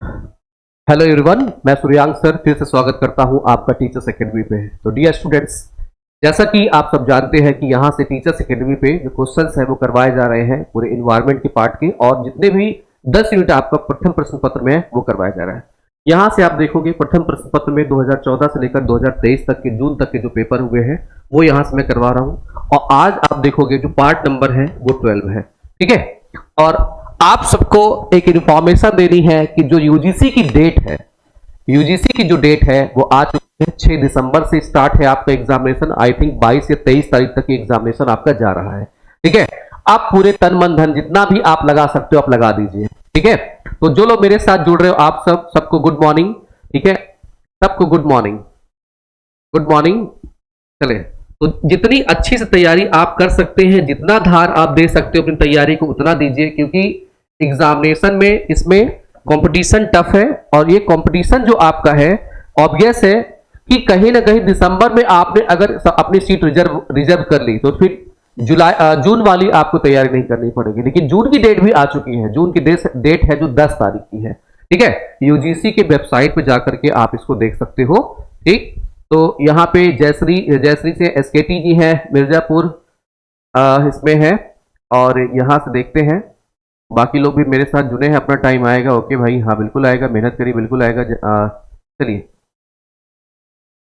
Hello everyone, मैं सूर्यांक sir फिर से स्वागत करता हूं आपका टीचर्स एकेडमी पे। तो डियर स्टूडेंट्स, जैसा कि आप सब जानते हैं कि यहां से टीचर्स एकेडमी पे जो क्वेश्चंस है वो करवाए जा रहे हैं पूरे इन्वायरमेंट के पार्ट के, और जितने भी 10 यूनिट आपका प्रथम प्रश्न पत्र में है वो करवाया जा रहा है। यहां से आप देखोगे प्रथम प्रश्न पत्र में 2014 से लेकर 2023 तक के जून तक के जो पेपर हुए हैं वो यहां से मैं करवा रहा हूं, और आज आप देखोगे जो पार्ट नंबर है वो 12 है। ठीक है, और आप सबको एक इंफॉर्मेशन देनी है कि जो यूजीसी की डेट है, यूजीसी की जो डेट है वो आ चुकी है। 6 दिसंबर से स्टार्ट है आपका एग्जामिनेशन। आई थिंक 22 या 23 तारीख तक एग्जामिनेशन आपका जा रहा है। ठीक है, आप पूरे तन मन धन जितना भी आप लगा सकते हो आप लगा दीजिए। ठीक है, तो जो लोग मेरे साथ जुड़ रहे हो आप सबको गुड मॉर्निंग। ठीक है, सबको गुड मॉर्निंग, गुड मॉर्निंग। चले, तो जितनी अच्छी से तैयारी आप कर सकते हैं, जितना धार आप दे सकते हो अपनी तैयारी को उतना दीजिए, क्योंकि एग्जामिनेशन में इसमें कंपटीशन टफ है। और ये कंपटीशन जो आपका है ऑब्वियस है कि कहीं ना कहीं दिसंबर में आपने अगर अपनी सीट रिजर्व कर ली तो फिर जून वाली आपको तैयारी नहीं करनी पड़ेगी। लेकिन जून की डेट भी आ चुकी है। जून की डेट है जो 10 तारीख की है। ठीक है, यूजीसी के वेबसाइट पे जाकर के आप इसको देख सकते हो। ठीक, तो यहाँ पे जयश्री से एसकेटी जी है, मिर्जापुर इसमें है, और यहाँ से देखते हैं बाकी लोग भी मेरे साथ जुड़े हैं। अपना टाइम आएगा, ओके भाई, हाँ बिल्कुल आएगा, मेहनत करिए, बिल्कुल आएगा। चलिए,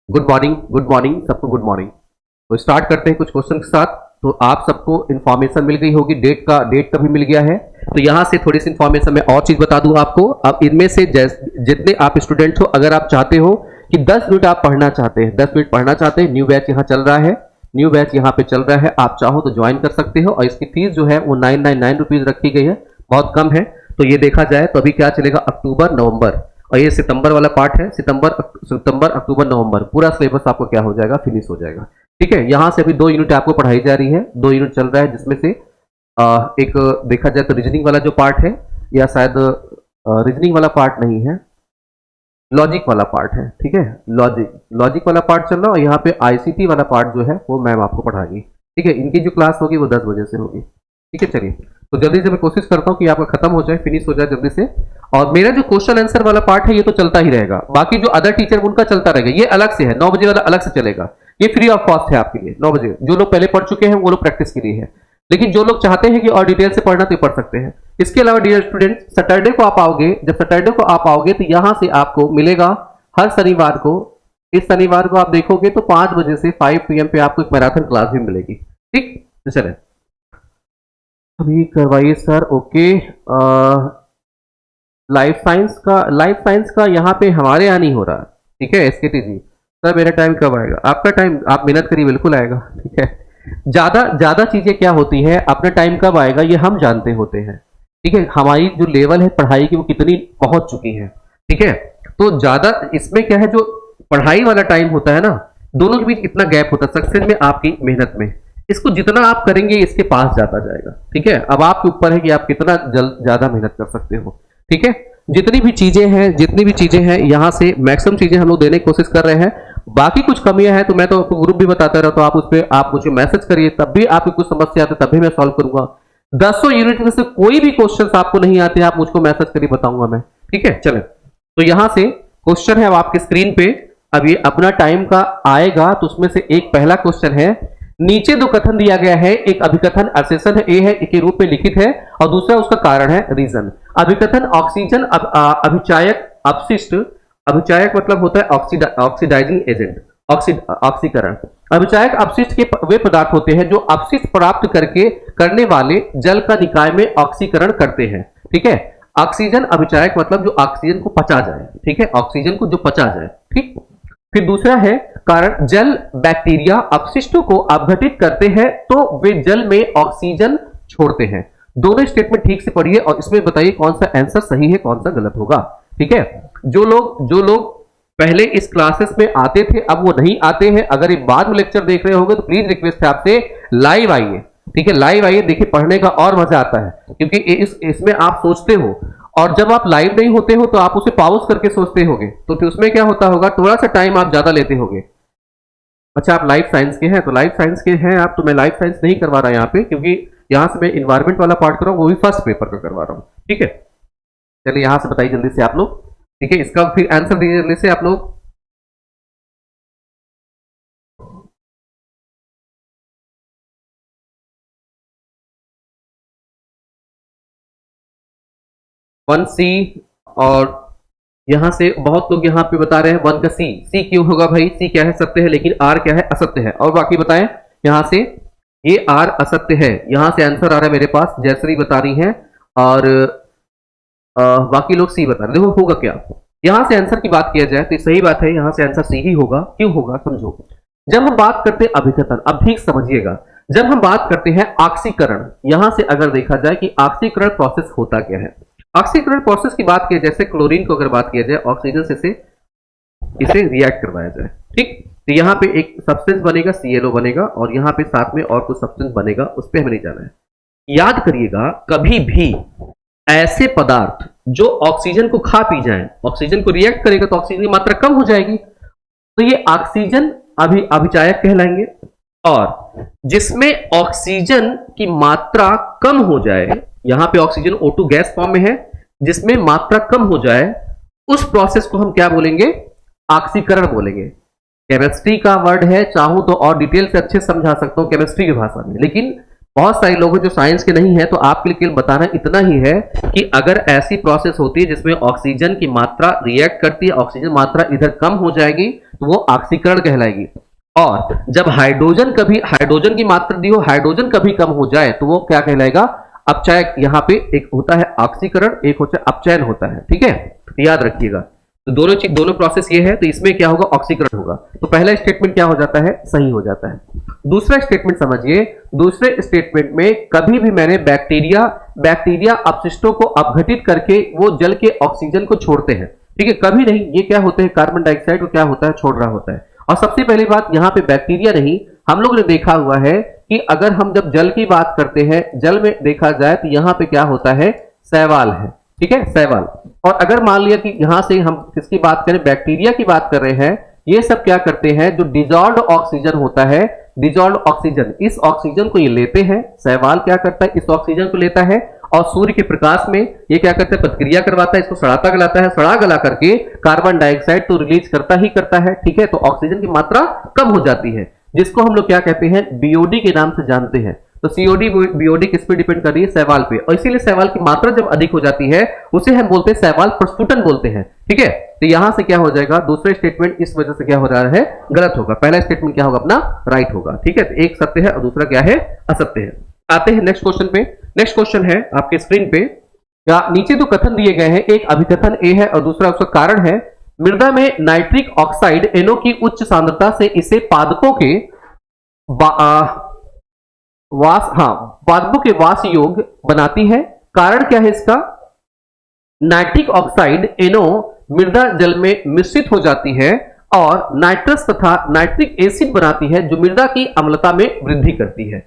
गुड मॉर्निंग, गुड मॉर्निंग सबको, गुड मॉर्निंग। तो स्टार्ट करते हैं कुछ क्वेश्चन के साथ। तो आप सबको इन्फॉर्मेशन मिल गई होगी, डेट का भी मिल गया है। तो यहाँ से थोड़ी सी इन्फॉर्मेशन मैं और चीज बता दूं आपको। अब इनमें से जितने आप स्टूडेंट हो, अगर आप चाहते हो कि 10 मिनट आप पढ़ना चाहते हैं, 10 मिनट पढ़ना चाहते हैं, न्यू बैच यहाँ चल रहा है, न्यू बैच यहाँ पे चल रहा है, आप चाहो तो ज्वाइन कर सकते हो। और इसकी फीस जो है वो 999 रुपीज रखी गई है, बहुत कम है। तो ये देखा जाए तो अभी क्या चलेगा, अक्टूबर नवंबर, और ये सितंबर वाला पार्ट है, सितंबर अक्टूबर नवंबर पूरा सिलेबस आपको क्या हो जाएगा, फिनिश हो जाएगा। ठीक है, यहाँ से अभी 2 यूनिट आपको पढ़ाई जा रही है, 2 यूनिट चल रहा है, जिसमें से एक देखा जाए तो रीजनिंग वाला जो पार्ट है, या शायद रीजनिंग वाला पार्ट नहीं है, लॉजिक वाला पार्ट है। ठीक है, लॉजिक वाला पार्ट चल रहा है, और यहाँ पे आईसीटी वाला पार्ट जो है वो मैम आपको पढ़ाएगी। ठीक है, इनकी जो क्लास होगी वो 10 बजे से होगी। ठीक है, चलिए, तो जल्दी से मैं कोशिश करता हूँ कि आपका खत्म हो जाए, फिनिश हो जाए जल्दी से। और मेरा जो क्वेश्चन आंसर वाला पार्ट है ये तो चलता ही रहेगा, बाकी जो अदर टीचर उनका चलता रहेगा, ये अलग से है, 9 बजे वाला अलग से चलेगा। ये फ्री ऑफ कॉस्ट है आपके लिए, 9 बजे। जो लोग पहले पढ़ चुके हैं वो लोग प्रैक्टिस के लिए है, लेकिन जो लोग चाहते हैं कि और डिटेल से पढ़ना तो पढ़ सकते हैं। इसके अलावा डियर स्टूडेंट, सैटरडे को आप आओगे, जब सैटरडे को आप आओगे तो यहां से आपको मिलेगा हर शनिवार को, इस शनिवार को आप देखोगे तो 5 बजे से 5 PM पे आपको एक मैराथन क्लास भी मिलेगी। ठीक, तो चले अभी करवाइए सर। ओके, लाइफ साइंस का यहाँ पे हमारे यहाँ नहीं हो रहा। ठीक है एसकेटी जी, सर मेरा टाइम कब आएगा? आपका टाइम आप मेहनत करिए, बिल्कुल आएगा। ठीक है, ज्यादा ज्यादा चीजें क्या होती है, अपना टाइम कब आएगा ये हम जानते होते हैं। ठीक है, हमारी जो लेवल है पढ़ाई की वो कितनी पहुंच चुकी है। ठीक है, तो ज्यादा इसमें क्या है, जो पढ़ाई वाला टाइम होता है ना, दोनों के बीच इतना गैप होता है सक्सेस में, आपकी मेहनत में। इसको जितना आप करेंगे इसके पास जाता जाएगा। ठीक है, अब आपके ऊपर है कि आप कितना ज्यादा मेहनत कर सकते हो। ठीक है, जितनी भी चीजें हैं यहाँ से मैक्सिमम चीजें हम लोग देने की कोशिश कर रहे हैं। बाकी कुछ कमियां हैं तो मैं तो आपको ग्रुप भी बताता रहता हूँ, आप उस पर आप मुझे मैसेज करिए, तब भी आपकी कुछ समस्या आती है तब भी मैं सॉल्व करूंगा। 10 यूनिट में से कोई भी क्वेश्चन आपको नहीं आते आप मुझको मैसेज करिए, बताऊंगा मैं। ठीक है, चले, तो यहां से क्वेश्चन है अब आपके स्क्रीन पे। अब ये अपना टाइम का आएगा तो उसमें से एक पहला क्वेश्चन है, नीचे दो कथन दिया गया है, एक अभिकथन असर्शन है, ए है के रूप में लिखित है, और दूसरा उसका कारण है रीजन। अभिकथन ऑक्सीजन अभिचायक अपशिष्ट, अभिचायक मतलब होता है ऑक्सीडाइजिंग एजेंट, ऑक्सीकरण। अभिचायक अपशिष्ट के वे पदार्थ होते हैं जो अपशिष्ट प्राप्त करने वाले जल का निकाय में ऑक्सीकरण करते हैं। ठीक है, ऑक्सीजन अभिचायक मतलब जो ऑक्सीजन को पचा जाए। ठीक है, ऑक्सीजन को जो पचा जाए। ठीक, फिर दूसरा है कारण, जल बैक्टीरिया अपशिष्टों को अपघटित करते हैं तो वे जल में ऑक्सीजन छोड़ते हैं। दोनों स्टेटमेंट ठीक से पढ़िए और इसमें बताइए कौन सा आंसर सही है कौन सा गलत होगा। ठीक है, जो लोग पहले इस क्लासेस में आते थे अब वो नहीं आते हैं, अगर ये बाद में लेक्चर देख रहे होंगे तो प्लीज रिक्वेस्ट है आपसे लाइव आइए। ठीक है, लाइव आइए, देखिए पढ़ने का और मजा आता है, क्योंकि इसमें आप सोचते हो, और जब आप लाइव नहीं होते हो तो आप उसे पॉज करके सोचते होगे, तो फिर उसमें क्या होता होगा, थोड़ा सा टाइम आप ज्यादा लेते होगे। अच्छा, आप लाइफ साइंस के हैं तो लाइफ साइंस के हैं आप, तो मैं लाइफ साइंस नहीं करवा रहा यहाँ पे, क्योंकि यहाँ से मैं इन्वायरमेंट वाला पार्ट कर रहा हूँ, वो भी फर्स्ट पेपर का करवा रहा हूँ। ठीक है, चलिए यहां से बताइए जल्दी से आप लोग, ठीक है, इसका फिर आंसर दीजिए जल्दी से आप लोग। वन सी, और यहां से बहुत लोग यहां पे बता रहे हैं वन का सी। सी क्यों होगा भाई? सी क्या है? सत्य है, लेकिन आर क्या है? असत्य है। और बाकी बताएं यहां से, ये आर असत्य है। यहां से आंसर आ रहा है मेरे पास, जयश्री बता रही है, और बाकी लोग सी बता रहे हैं। देखो होगा क्या, यहां से आंसर की बात किया जाए तो सही बात है, यहां से आंसर सी ही होगा। क्यों होगा समझो। जब हम बात करते हैं अभिकथन, अब ठीक समझिएगा, जब हम बात करते हैं ऑक्सीकरण, यहां से अगर देखा जाए कि ऑक्सीकरण प्रोसेस होता क्या है। ऑक्सीकरण प्रोसेस की बात की, जैसे क्लोरीन को अगर बात किया जाए, ऑक्सीजन से इसे रिएक्ट करवाया जाए, ठीक, तो यहाँ पे एक सब्सटेंस बनेगा, ClO बनेगा, और यहाँ पे साथ में और कुछ सब्सटेंस बनेगा, उस पर हमें नहीं जाना है। याद करिएगा, कभी भी ऐसे पदार्थ जो ऑक्सीजन को खा पी जाए, ऑक्सीजन को रिएक्ट करेगा तो ऑक्सीजन की मात्रा कम हो जाएगी, तो ये ऑक्सीजन अभिचायक कहलाएंगे। और जिसमें ऑक्सीजन की मात्रा कम हो जाए, यहां पे ऑक्सीजन O2 गैस फॉर्म में है, जिसमें मात्रा कम हो जाए, उस प्रोसेस को हम क्या बोलेंगे? ऑक्सीकरण बोलेंगे। केमिस्ट्री का वर्ड है, चाहूं तो और डिटेल से अच्छे समझा सकता हूं केमिस्ट्री की भाषा में, लेकिन बहुत सारे लोग जो साइंस के नहीं है, तो आपके लिए केवल बताना इतना ही है कि अगर ऐसी प्रोसेस होती है जिसमें ऑक्सीजन की मात्रा रिएक्ट करती है, ऑक्सीजन मात्रा इधर कम हो जाएगी, तो वो ऑक्सीकरण कहलाएगी। और जब हाइड्रोजन की मात्रा दी हो, हाइड्रोजन कभी कम हो जाए, तो वो क्या कहलाएगा? अपचयक। यहाँ पे एक होता है ऑक्सीकरण, एक होता है अपचयन होता है, ठीक है, याद रखिएगा। तो दोनों प्रोसेस ये है, तो इसमें क्या होगा? ऑक्सीकरण होगा। तो पहला स्टेटमेंट क्या हो जाता है? सही हो जाता है। दूसरा स्टेटमेंट समझिए, दूसरे स्टेटमेंट में कभी भी मैंने बैक्टीरिया अपशिष्टों को अपघटित करके वो जल के ऑक्सीजन को छोड़ते हैं, ठीक है, कभी नहीं। ये क्या होते हैं? कार्बन डाइऑक्साइड को क्या होता है? छोड़ रहा होता है। और सबसे पहली बात, यहाँ पे बैक्टीरिया नहीं, हम लोग ने देखा हुआ है कि अगर हम जब जल की बात करते हैं, जल में देखा जाए तो यहाँ पे क्या होता है? शैवाल है, ठीक है, शैवाल। और अगर मान लिया कि यहां से हम किसकी बात करें? बैक्टीरिया की बात कर रहे हैं, ये सब क्या करते हैं? जो डिजॉल्व्ड ऑक्सीजन होता है, डिजॉल्व्ड ऑक्सीजन, इस ऑक्सीजन को ये लेते हैं। शैवाल क्या करता है? इस ऑक्सीजन को लेता है और सूर्य के प्रकाश में ये क्या करता है? प्रतिक्रिया करवाता है, इसको सड़ाता गलाता है, सड़ा गला करके कार्बन डाइऑक्साइड तो रिलीज करता ही करता है, ठीक है। तो ऑक्सीजन की मात्रा कम हो जाती है, जिसको हम लोग क्या कहते हैं? बीओडी के नाम से जानते हैं। तो सीओडी बीओडी किस पे डिपेंड कर रही है? शैवाल पे। और इसीलिए शैवाल की मात्रा जब अधिक हो जाती है, उसे हम बोलते हैं शैवाल प्रस्फुटन बोलते हैं, ठीक है। तो यहां से क्या हो जाएगा? दूसरा स्टेटमेंट इस वजह से क्या हो रहा है? गलत होगा। पहला स्टेटमेंट क्या होगा? अपना राइट होगा, ठीक है। तो एक सत्य है और दूसरा क्या है? असत्य है। आते हैं नेक्स्ट क्वेश्चन पे। नेक्स्ट क्वेश्चन है आपके स्क्रीन पे, या नीचे दो कथन दिए गए हैं, एक अभिकथन ए है और दूसरा उसका कारण है। मृदा में नाइट्रिक ऑक्साइड NO की उच्च सांद्रता से इसे पादपों के पादपों के वास योग बनाती है। कारण क्या है इसका? नाइट्रिक ऑक्साइड NO मृदा जल में मिश्रित हो जाती है और नाइट्रस तथा नाइट्रिक एसिड बनाती है, जो मृदा की अम्लता में वृद्धि करती है।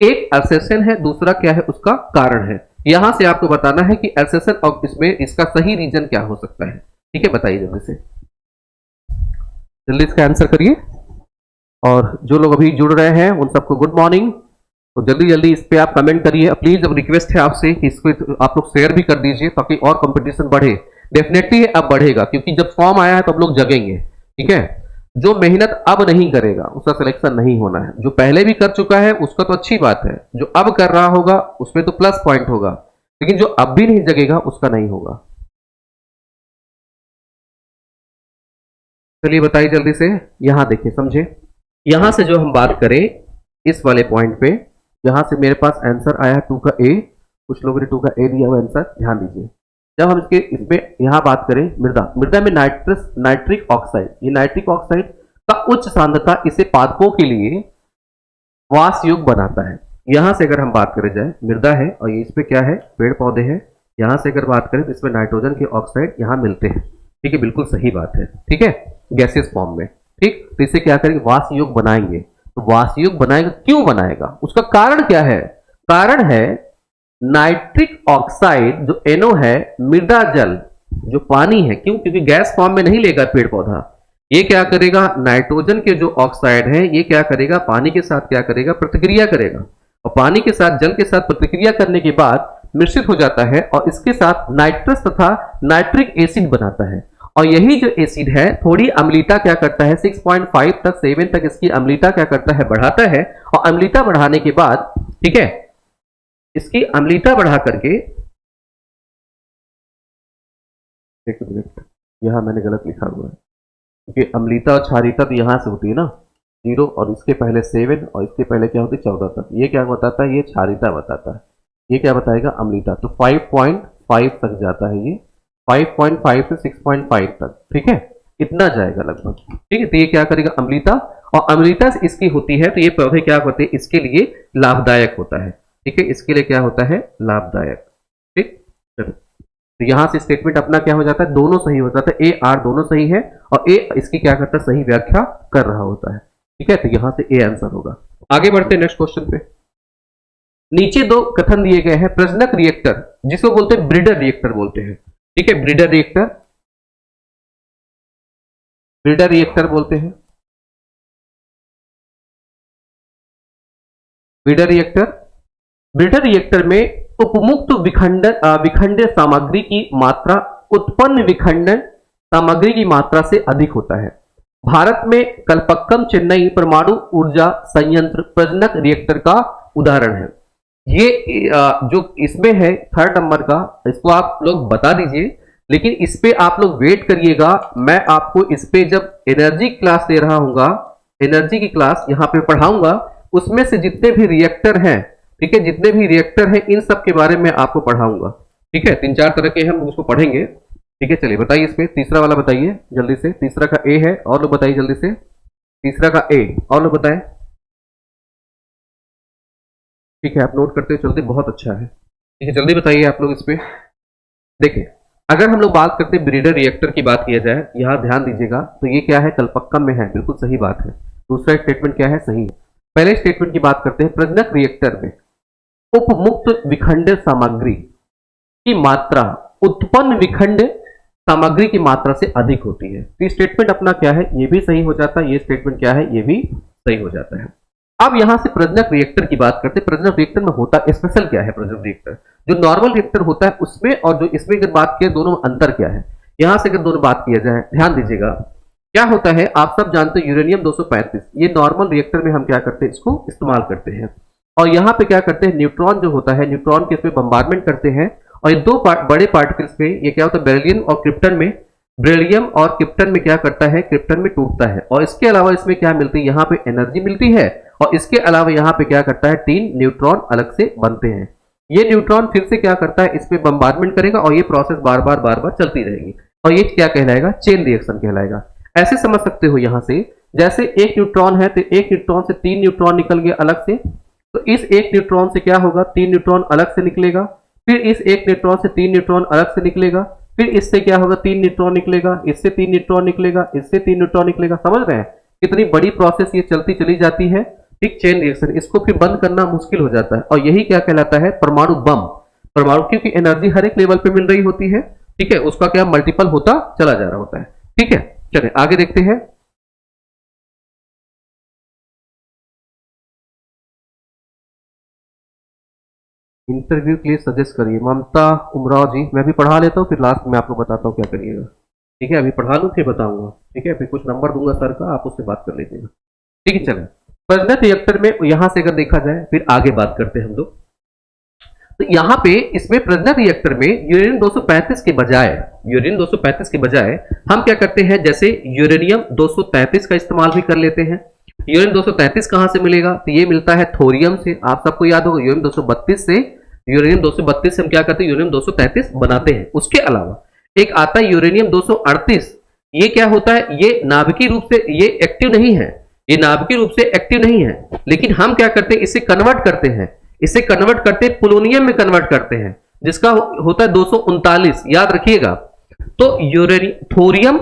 एक एसेशन है, दूसरा क्या है? उसका कारण है। यहां से आपको बताना है कि एसेशन और इसमें इसका सही रीजन क्या हो सकता है, ठीक है। बताइए जल्दी से, जल्दी इसका आंसर करिए। और जो लोग अभी जुड़ रहे हैं उन सबको गुड मॉर्निंग। तो जल्दी जल्दी इस पे आप कमेंट करिए प्लीज। अब रिक्वेस्ट है आपसे कि इसको आप लोग शेयर भी कर दीजिए ताकि और कंपटीशन बढ़े। डेफिनेटली अब बढ़ेगा, क्योंकि जब फॉर्म आया है तो अब लोग जगेंगे, ठीक है। जो मेहनत अब नहीं करेगा उसका सिलेक्शन नहीं होना है। जो पहले भी कर चुका है उसका तो अच्छी बात है, जो अब कर रहा होगा उसमें तो प्लस पॉइंट होगा, लेकिन जो अब भी नहीं जगेगा उसका नहीं होगा। चलिए बताइए जल्दी से। यहां देखिए, समझे, यहां से जो हम बात करें इस वाले पॉइंट पे, यहां से मेरे पास आंसर आया 2 का ए, कुछ लोगों ने 2 का ए दिया हुआ आंसर, ध्यान दीजिए। जब हम इसमें यहां बात करें मृदा में नाइट्रिक ऑक्साइड, ये नाइट्रिक ऑक्साइड का उच्च सांद्रता इसे पादपों के लिए वास योग बनाता है। यहां से अगर हम बात करें जाए, मृदा है और ये इस पे क्या है? पेड़ पौधे हैं। यहां से अगर बात करें तो इसमें नाइट्रोजन के ऑक्साइड यहां मिलते हैं, ठीक है, बिल्कुल सही बात है, ठीक है, गैसियस फॉर्म में, ठीक। तो इसे क्या करेंगे? वास योग बनाएंगे। तो वास योग बनाएगा, क्यों बनाएगा? उसका कारण क्या है? कारण है नाइट्रिक ऑक्साइड जो NO है, मृदा जल जो पानी है, क्यों? क्योंकि गैस फॉर्म में नहीं लेगा पेड़ पौधा। ये क्या करेगा? नाइट्रोजन के जो ऑक्साइड है ये क्या करेगा? पानी के साथ क्या करेगा? प्रतिक्रिया करेगा। और पानी के साथ, जल के साथ प्रतिक्रिया करने के बाद मिश्रित हो जाता है और इसके साथ नाइट्रस तथा नाइट्रिक एसिड बनाता है। और यही जो एसिड है थोड़ी अम्लता क्या करता है 6.5 तक 7 तक इसकी अम्लता क्या करता है बढ़ाता है। और अम्लता बढ़ाने के बाद ठीक है इसकी अम्लता बढ़ा करके, एक मिनट यहां मैंने गलत लिखा हुआ है क्योंकि अम्लता और क्षारीयता तो यहां से होती है ना 0 और इसके पहले 7 और इसके पहले क्या होती है 14 तक। ये क्या बताता है, ये क्षारीयता बताता है। ये क्या बताएगा, अम्लता। तो 5.5 तक जाता है ये, 5.5 से 6.5 तक, ठीक है, इतना जाएगा लगभग। ठीक है, तो ये क्या करेगा अम्लता, और अम्लता इसकी होती है तो ये पौधे क्या होते हैं इसके लिए लाभदायक होता है। ठीक है, इसके लिए क्या होता है लाभदायक। ठीक, चलो तो यहां से स्टेटमेंट अपना क्या हो जाता है, दोनों सही हो जाता है, ए आर दोनों सही है और ए इसकी क्या करता है सही व्याख्या कर रहा होता है। ठीक है, तो यहां से ए आंसर होगा। आगे बढ़ते हैं नेक्स्ट क्वेश्चन पे। नीचे दो कथन दिए गए हैं, प्रजनक रिएक्टर जिसको बोलते हैं ब्रीडर रिएक्टर बोलते हैं। ठीक है, ब्रीडर रिएक्टर, ब्रीडर रिएक्टर बोलते हैं, ब्रीडर रिएक्टर। ब्रीडर रिएक्टर में उपमुक्त विखंडन सामग्री की मात्रा उत्पन्न विखंडन सामग्री की मात्रा से अधिक होता है। भारत में कलपक्कम चेन्नई परमाणु ऊर्जा संयंत्र प्रजनक रिएक्टर का उदाहरण है। ये जो इसमें है थर्ड नंबर का, इसको आप लोग बता दीजिए, लेकिन इस पे आप लोग वेट करिएगा। मैं आपको इस पे जब एनर्जी क्लास दे रहा हूंगा, एनर्जी की क्लास यहाँ पे पढ़ाऊंगा, उसमें से जितने भी रिएक्टर हैं, ठीक है, जितने भी रिएक्टर हैं इन सब के बारे में आपको पढ़ाऊंगा। ठीक है, 3-4 तरह के हम उसको पढ़ेंगे। ठीक है, चलिए बताइए इसमें तीसरा वाला बताइए जल्दी से। तीसरा का ए है, और लोग बताइए जल्दी से। तीसरा का ए, और लोग बताएं। ठीक है, आप नोट करते हो चलते, बहुत अच्छा है। ठीक है, जल्दी बताइए आप लोग इस पे। देखिए, अगर हम लोग बात करते हैं ब्रीडर रिएक्टर की बात किया जाए, यहां ध्यान दीजिएगा, तो ये क्या है कलपक्कम में है, बिल्कुल सही बात है। दूसरा स्टेटमेंट क्या है, सही है। पहले स्टेटमेंट की बात करते हैं, प्रजनक रिएक्टर में उपमुक्त विखंडन सामग्री की मात्रा उत्पन्न विखंड सामग्री की मात्रा से अधिक होती है। तो स्टेटमेंट अपना क्या है, ये भी सही हो जाता है, ये स्टेटमेंट क्या है, ये भी सही हो जाता है। अब यहां से प्रजनक रिएक्टर की बात करते हैं। प्रजनक रिएक्टर में होता स्पेशल क्या है, प्रजनक रिएक्टर जो नॉर्मल रिएक्टर होता है उसमें और जो इसमें अगर बात किया दोनों में अंतर क्या है। यहां से अगर दोनों बात किया जाए, ध्यान दीजिएगा, क्या होता है आप सब जानते हैं यूरेनियम 235, ये नॉर्मल रिएक्टर में हम क्या करते हैं इसको इस्तेमाल करते हैं। और यहाँ पे क्या करते हैं, न्यूट्रॉन जो होता है, न्यूट्रॉन के इसमें बम्बार्डमेंट करते हैं, और ये दो बड़े पार्टिकल्स में ये क्या होता है बेरिलियम और क्रिप्टन में, बेरिलियम और क्रिप्टन में क्या करता है, क्रिप्टन में टूटता है। और इसके अलावा इसमें क्या मिलती है, यहाँ पे एनर्जी मिलती है, और इसके अलावा यहाँ पे क्या करता है 3 न्यूट्रॉन अलग से बनते हैं। ये न्यूट्रॉन फिर से क्या करता है इस पे बम्बार्डमेंट करेगा, और ये प्रोसेस बार बार चलती रहेगी, और ये क्या कहलाएगा, चेन रिएक्शन कहलाएगा। ऐसे समझ सकते हो यहाँ से, जैसे एक न्यूट्रॉन है तो एक न्यूट्रॉन से 3 न्यूट्रॉन निकल गए अलग से, तो इस एक न्यूट्रॉन से क्या होगा 3 न्यूट्रॉन अलग से निकलेगा, फिर इस एक न्यूट्रॉन से 3 न्यूट्रॉन अलग से निकलेगा, फिर इससे क्या होगा 3 न्यूट्रॉन निकलेगा, इससे 3 न्यूट्रॉन निकलेगा, इससे 3 न्यूट्रॉन निकलेगा। समझ रहे हैं कितनी बड़ी प्रोसेस ये चलती चली जाती है। ठीक, चेन रिएक्शन, इसको फिर बंद करना मुश्किल हो जाता है, और यही क्या कहलाता है परमाणु बम। परमाणु क्योंकि एनर्जी हर एक लेवल पे मिल रही होती है, ठीक है, उसका क्या मल्टीपल होता चला जा रहा होता है। ठीक है, चलिए आगे देखते हैं। इंटरव्यू के लिए सजेस्ट करिए, ममता उमराव जी। मैं भी पढ़ा लेता हूँ, फिर लास्ट में आपको बताता हूँ क्या करिएगा। ठीक है, अभी पढ़ा लूँ फिर बताऊंगा। ठीक है, फिर कुछ नंबर दूंगा सर का, आप उससे बात कर लीजिएगा। ठीक है, चलें। प्रजनक रिएक्टर में यहां से अगर देखा जाए, फिर आगे बात करते हैं हम लोग। तो यहाँ पे इसमें प्रजनक रिएक्टर में यूरेनियम 235 के बजाय, यूरेनियम 235 के बजाय हम क्या करते हैं, जैसे यूरेनियम 233 का इस्तेमाल भी कर लेते हैं। यूरेनियम 233 कहां से मिलेगा, तो ये मिलता है थोरियम से। आप सबको याद होगा यूरेनियम 232 से, यूरेनियम 232 से हम क्या करते हैं यूरेनियम 233 बनाते हैं। उसके अलावा एक आता है यूरेनियम 238, ये क्या होता है, ये नाभिकीय रूप से ये एक्टिव नहीं है, ये नाभिकीय रूप से एक्टिव नहीं है, लेकिन हम क्या करते हैं इसे कन्वर्ट करते हैं, इसे कन्वर्ट करते पोलोनियम में कन्वर्ट करते हैं, जिसका होता है 239, याद रखिएगा। तो थोरियम,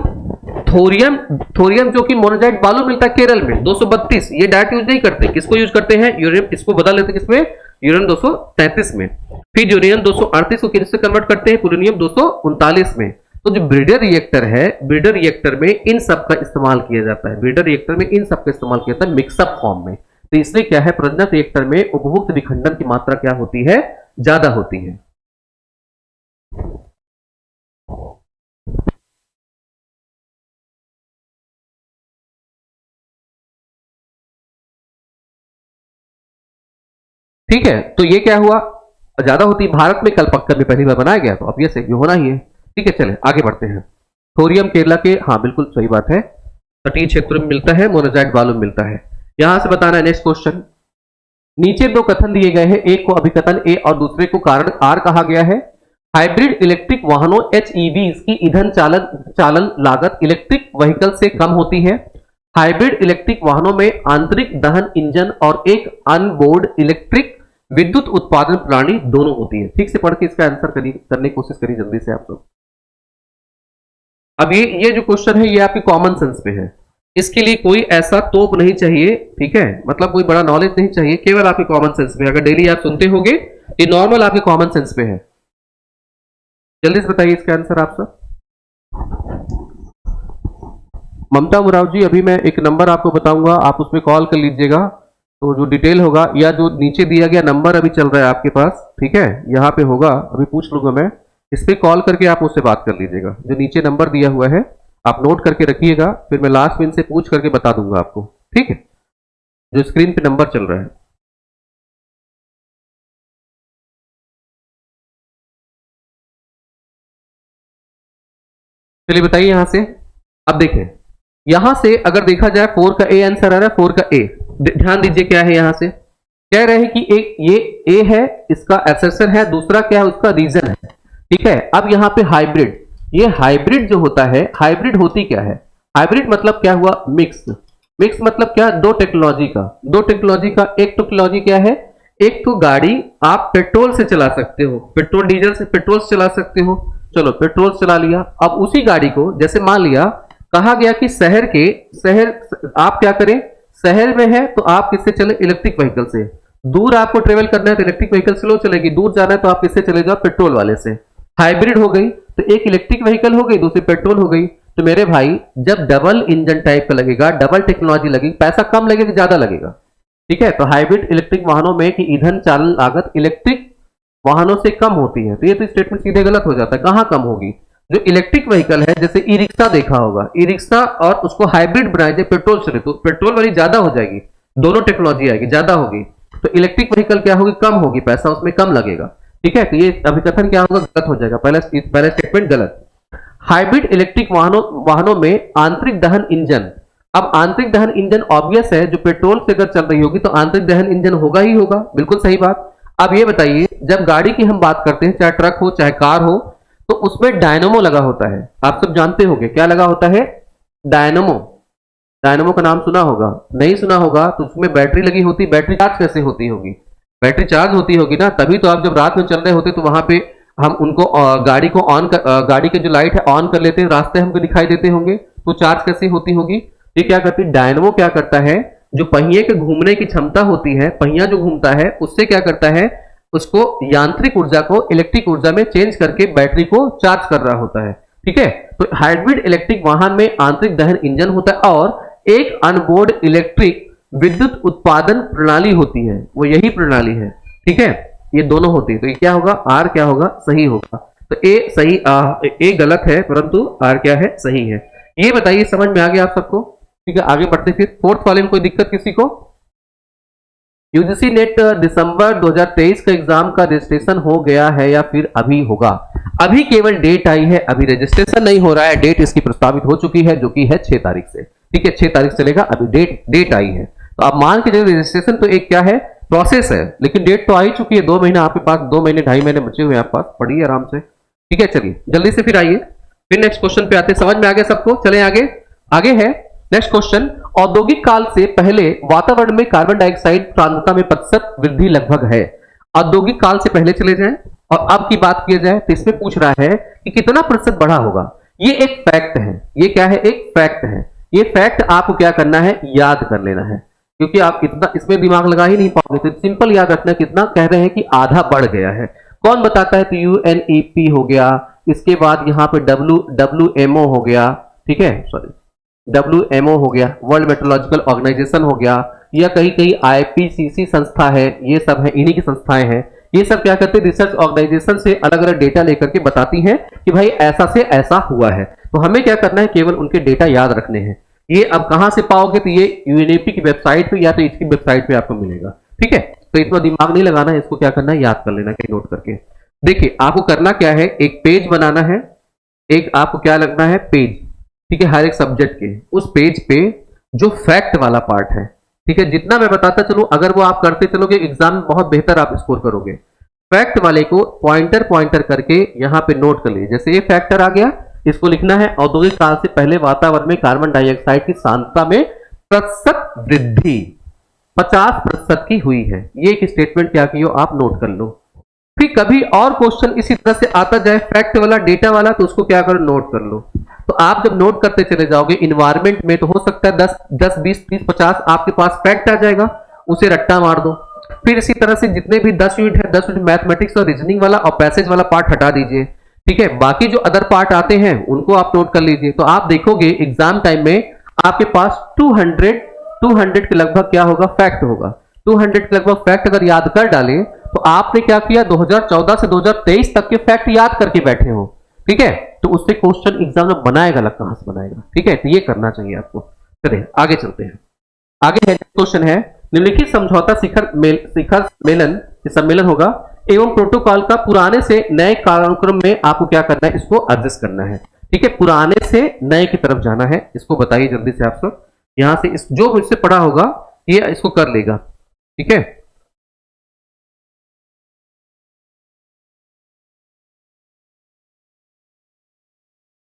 थोरियम थोरियम जो कि मोनोजाइट बालू मिलता है केरल में 232, ये डायरेक्ट यूज नहीं करते, किसको यूज करते हैं यूरेनियम, इसको बदल लेते हैं किसमें, यूरेनियम 233 में। फिर यूरेनियम 238 को किससे कन्वर्ट करते हैं, पोलोनियम 239 में। तो जो ब्रीडर रिएक्टर है, ब्रीडर रिएक्टर में इन सब का इस्तेमाल किया जाता है, ब्रीडर रिएक्टर में इन सब का इस्तेमाल किया जाता है मिक्सअप फॉर्म में। तो इसलिए क्या है प्रजनक रिएक्टर में उपभोक्त विखंडन की मात्रा क्या होती है, ज्यादा होती है। ठीक है, तो ये क्या हुआ, ज्यादा होती भारत में कल पक्का में पहली बार बनाया गया, तो अब ये से होना ही है। ठीक है, चले आगे बढ़ते हैं। थोरियम केरला के, हाँ बिल्कुल सही बात है, तटीय क्षेत्र में मिलता है, मोनाजाइट बालू में मिलता है। यहां से बताना है नेक्स्ट क्वेश्चन। नीचे दो कथन दिए गए हैं, एक को अभिकथन ए और दूसरे को कारण आर कहा गया है। हाइब्रिड इलेक्ट्रिक वाहनों HEVs की ईंधन चालन लागत इलेक्ट्रिक व्हीकल से कम होती है। हाइब्रिड इलेक्ट्रिक वाहनों में आंतरिक दहन इंजन और एक अनबोर्ड इलेक्ट्रिक विद्युत उत्पादन प्रणाली दोनों होती है। ठीक से पढ़ के इसका आंसर करने की कोशिश करिए जल्दी से आप लोग। अब ये जो क्वेश्चन है ये आपके कॉमन सेंस पे है, इसके लिए कोई ऐसा तोप नहीं चाहिए, ठीक है, मतलब कोई बड़ा नॉलेज नहीं चाहिए, केवल आपके कॉमन सेंस पे, अगर डेली आप सुनते होंगे ये नॉर्मल आपके कॉमन सेंस पे है। जल्दी से बताइए इसका आंसर आप सब। ममता मुराव जी, अभी मैं एक नंबर आपको बताऊंगा, आप उसमें कॉल कर लीजिएगा, तो जो डिटेल होगा या जो नीचे दिया गया नंबर अभी चल रहा है आपके पास, ठीक है, यहाँ पे होगा, अभी पूछ लूंगा मैं, इस पर कॉल करके आप उससे बात कर लीजिएगा। जो नीचे नंबर दिया हुआ है आप नोट करके रखिएगा, फिर मैं लास्ट में इनसे पूछ करके बता दूंगा आपको, ठीक है, जो स्क्रीन पे नंबर चल रहा है। चलिए बताइए यहां से। अब देखें यहां से अगर देखा जाए 4 का ए आंसर आ रहा है, 4 का ए, ध्यान दीजिए क्या है, यहां से कह रहे हैं कि एक ये ए है, इसका एसेसर है, दूसरा क्या है उसका रीजन है। ठीक है, अब यहां पे हाइब्रिड, ये हाइब्रिड जो होता है, हाइब्रिड होती क्या है, हाइब्रिड मतलब क्या हुआ, मिक्स। मिक्स मतलब क्या, दो टेक्नोलॉजी का, एक टेक्नोलॉजी क्या है, एक तो गाड़ी आप पेट्रोल से चला सकते हो, पेट्रोल डीजल से, पेट्रोल से चला सकते हो, चलो पेट्रोल चला लिया। अब उसी गाड़ी को जैसे मान लिया कहा गया कि शहर आप क्या करें, शहर में है तो आप किससे चले, इलेक्ट्रिक व्हीकल से। दूर आपको ट्रेवल करना है तो इलेक्ट्रिक व्हीकल स्लो चलेगी, दूर जाना है तो आप किससे चले जाओ, पेट्रोल वाले से। हाइब्रिड हो गई तो एक इलेक्ट्रिक व्हीकल हो गई, दूसरी पेट्रोल हो गई। तो मेरे भाई जब डबल इंजन टाइप का लगेगा, डबल टेक्नोलॉजी लगेगी, पैसा कम लगेगा ज्यादा लगेगा। ठीक है, तो हाइब्रिड इलेक्ट्रिक वाहनों में कि ईंधन चालन लागत इलेक्ट्रिक वाहनों से कम होती है, तो ये तो स्टेटमेंट सीधे गलत हो जाता है। कहां कम होगी, जो इलेक्ट्रिक व्हीकल है, जैसे ई रिक्शा देखा होगा, ई रिक्शा और उसको हाइब्रिड बनाया जाए पेट्रोल से, तो पेट्रोल वाली ज्यादा हो जाएगी, दोनों टेक्नोलॉजी आएगी ज्यादा होगी, तो इलेक्ट्रिक व्हीकल क्या होगी, कम होगी, पैसा उसमें कम लगेगा। ठीक है, तो ये अभिकथन क्या होगा, गलत हो जाएगा, पहला स्टेटमेंट गलत। हाइब्रिड इलेक्ट्रिक वाहनों में आंतरिक दहन इंजन, अब आंतरिक दहन इंजन ऑब्वियस है, जो पेट्रोल से अगर चल रही होगी तो आंतरिक दहन इंजन होगा ही होगा, बिल्कुल सही बात। अब ये बताइए जब गाड़ी की हम बात करते हैं, चाहे ट्रक हो चाहे कार हो, तो उसमें डायनोमो लगा होता है, आप सब जानते होंगे क्या लगा होता है, डायनोमो। डायनोमो का नाम सुना होगा, नहीं सुना होगा तो उसमें बैटरी लगी होती, बैटरी चार्ज कैसे होती होगी, बैटरी चार्ज होती होगी ना, तभी तो आप जब रात में चल रहे होते तो वहां पे हम उनको गाड़ी को गाड़ी के जो लाइट है ऑन कर लेते हैं, रास्ते हमको दिखाई देते होंगे, तो चार्ज कैसे होती होगी, ये क्या करती है, डायनोमो क्या करता है, जो पहिए के घूमने की क्षमता होती है, पहिया जो घूमता है उससे क्या करता है, उसको यांत्रिक ऊर्जा को इलेक्ट्रिक ऊर्जा में चेंज करके बैटरी को चार्ज कर रहा होता है। ठीक है, तो हाइब्रिड इलेक्ट्रिक वाहन में आंतरिक दहन इंजन होता है और एक अनबोर्ड इलेक्ट्रिक विद्युत उत्पादन प्रणाली होती है, वो यही प्रणाली है। ठीक है, ये दोनों होती है, तो ये क्या होगा, आर क्या होगा, सही होगा। तो ए सही, ए गलत है परंतु आर क्या है, सही है। ये बताइए समझ में आ गया आप सबको। ठीक है, आगे बढ़ते फिर फोर्थ वाले में कोई दिक्कत किसी को। यूजीसी नेट दिसंबर 2023 का एग्जाम का रजिस्ट्रेशन हो गया है या फिर अभी होगा, अभी केवल डेट आई है, अभी रजिस्ट्रेशन नहीं हो रहा है, डेट इसकी प्रस्तावित हो चुकी है जो कि है 6 तारीख से। ठीक है, 6 तारीख चलेगा, अभी डेट आई है, तो आप मान के चलिए रजिस्ट्रेशन तो एक क्या है, प्रोसेस है, लेकिन डेट तो आ ही चुकी है, 2 महीने आपके पास, 2 महीने 2.5 महीने बचे हुए हैं आपके पास, पढ़िए आराम से। ठीक है, चलिए जल्दी से फिर आइए, फिर नेक्स्ट क्वेश्चन पे आते हैं। समझ में आ गया सबको, चले आगे। आगे है नेक्स्ट क्वेश्चन, औद्योगिक काल से पहले वातावरण में कार्बन डाइऑक्साइड सांद्रता में प्रतिशत वृद्धि लगभग है। औद्योगिक काल से पहले चले जाएं और अब की बात की जाए तो इसमें पूछ रहा है कि कितना प्रतिशत बढ़ा होगा। ये एक फैक्ट है, ये क्या है, एक फैक्ट है। ये फैक्ट आपको क्या करना है, याद कर लेना है, क्योंकि आप इतना इसमें दिमाग लगा ही नहीं पाओगे, तो सिंपल याद रखना, कितना कह रहे हैं कि आधा बढ़ गया है। कौन बताता है, तो UNEP हो गया, इसके बाद यहाँ पे WMO हो गया, ठीक है, सॉरी WMO हो गया, वर्ल्ड मेट्रोलॉजिकल ऑर्गेनाइजेशन हो गया, या कहीं कहीं IPCC संस्था है, ये सब है, इन्हीं की संस्थाएं हैं। ये सब क्या करते हैं, रिसर्च ऑर्गेनाइजेशन से अलग अलग डेटा लेकर के बताती हैं कि भाई ऐसा से ऐसा हुआ है, तो हमें क्या करना है, केवल उनके डेटा याद रखने हैं। ये अब कहां से पाओगे, तो ये UNEP की वेबसाइट पे या तो इसकी वेबसाइट पे आपको मिलेगा। ठीक है, तो इतना दिमाग नहीं लगाना है, इसको क्या करना है, याद कर लेना कहीं नोट करके। देखिए आपको करना क्या है, एक पेज बनाना है, एक आपको क्या लगना है, पेज, ठीक है, हर एक सब्जेक्ट के। उस पेज पे जो फैक्ट वाला पार्ट है, ठीक है, जितना मैं बताता चलूं, अगर वो आप करते चलोगे एग्जाम में बहुत बेहतर आप स्कोर करोगे। फैक्ट वाले को पॉइंटर पॉइंटर करके यहाँ पे नोट कर लीजिए। जैसे ये फैक्टर आ गया, इसको लिखना है, औद्योगिक काल से पहले वातावरण में कार्बन डाइऑक्साइड की सांद्रता में प्रतिशत वृद्धि 50% की हुई है। ये एक स्टेटमेंट क्या की हो, आप नोट कर लो। फिर कभी और क्वेश्चन इसी तरह से आता जाए फैक्ट वाला, डेटा वाला, तो उसको क्या करो, नोट कर लो। तो आप जब नोट करते चले जाओगे इन्वायरमेंट में, तो हो सकता है 10 20 30 50 आपके पास फैक्ट आ जाएगा, उसे रट्टा मार दो। फिर इसी तरह से जितने भी 10 यूनिट है, 10 यूनिट मैथमेटिक्स और रीजनिंग वाला और पैसेज वाला पार्ट हटा दीजिए, ठीक है। बाकी जो अदर पार्ट आते हैं उनको आप नोट कर लीजिए। तो आप देखोगे एग्जाम टाइम में आपके पास 200 के लगभग क्या होगा, फैक्ट होगा। 200 के लगभग फैक्ट अगर याद कर डाले, तो आपने क्या किया, 2014 से 2023 तक के फैक्ट याद करके बैठे हो, ठीक है। तो उससे क्वेश्चन एग्जाम में बनाएगा, लग कहां से बनाएगा, ठीक है। तो ये करना चाहिए आपको। चलिए आगे चलते हैं। आगे है क्वेश्चन है, निम्नलिखित समझौता शिखर सम्मेलन होगा एवं प्रोटोकॉल का पुराने से नए कार्यक्रम में आपको क्या करना है, इसको एडजस्ट करना है, ठीक है। पुराने से नए की तरफ जाना है, इसको बताइए जल्दी से आप सब। यहां से इस जो मुझसे पढ़ा होगा ये इसको कर लेगा, ठीक है।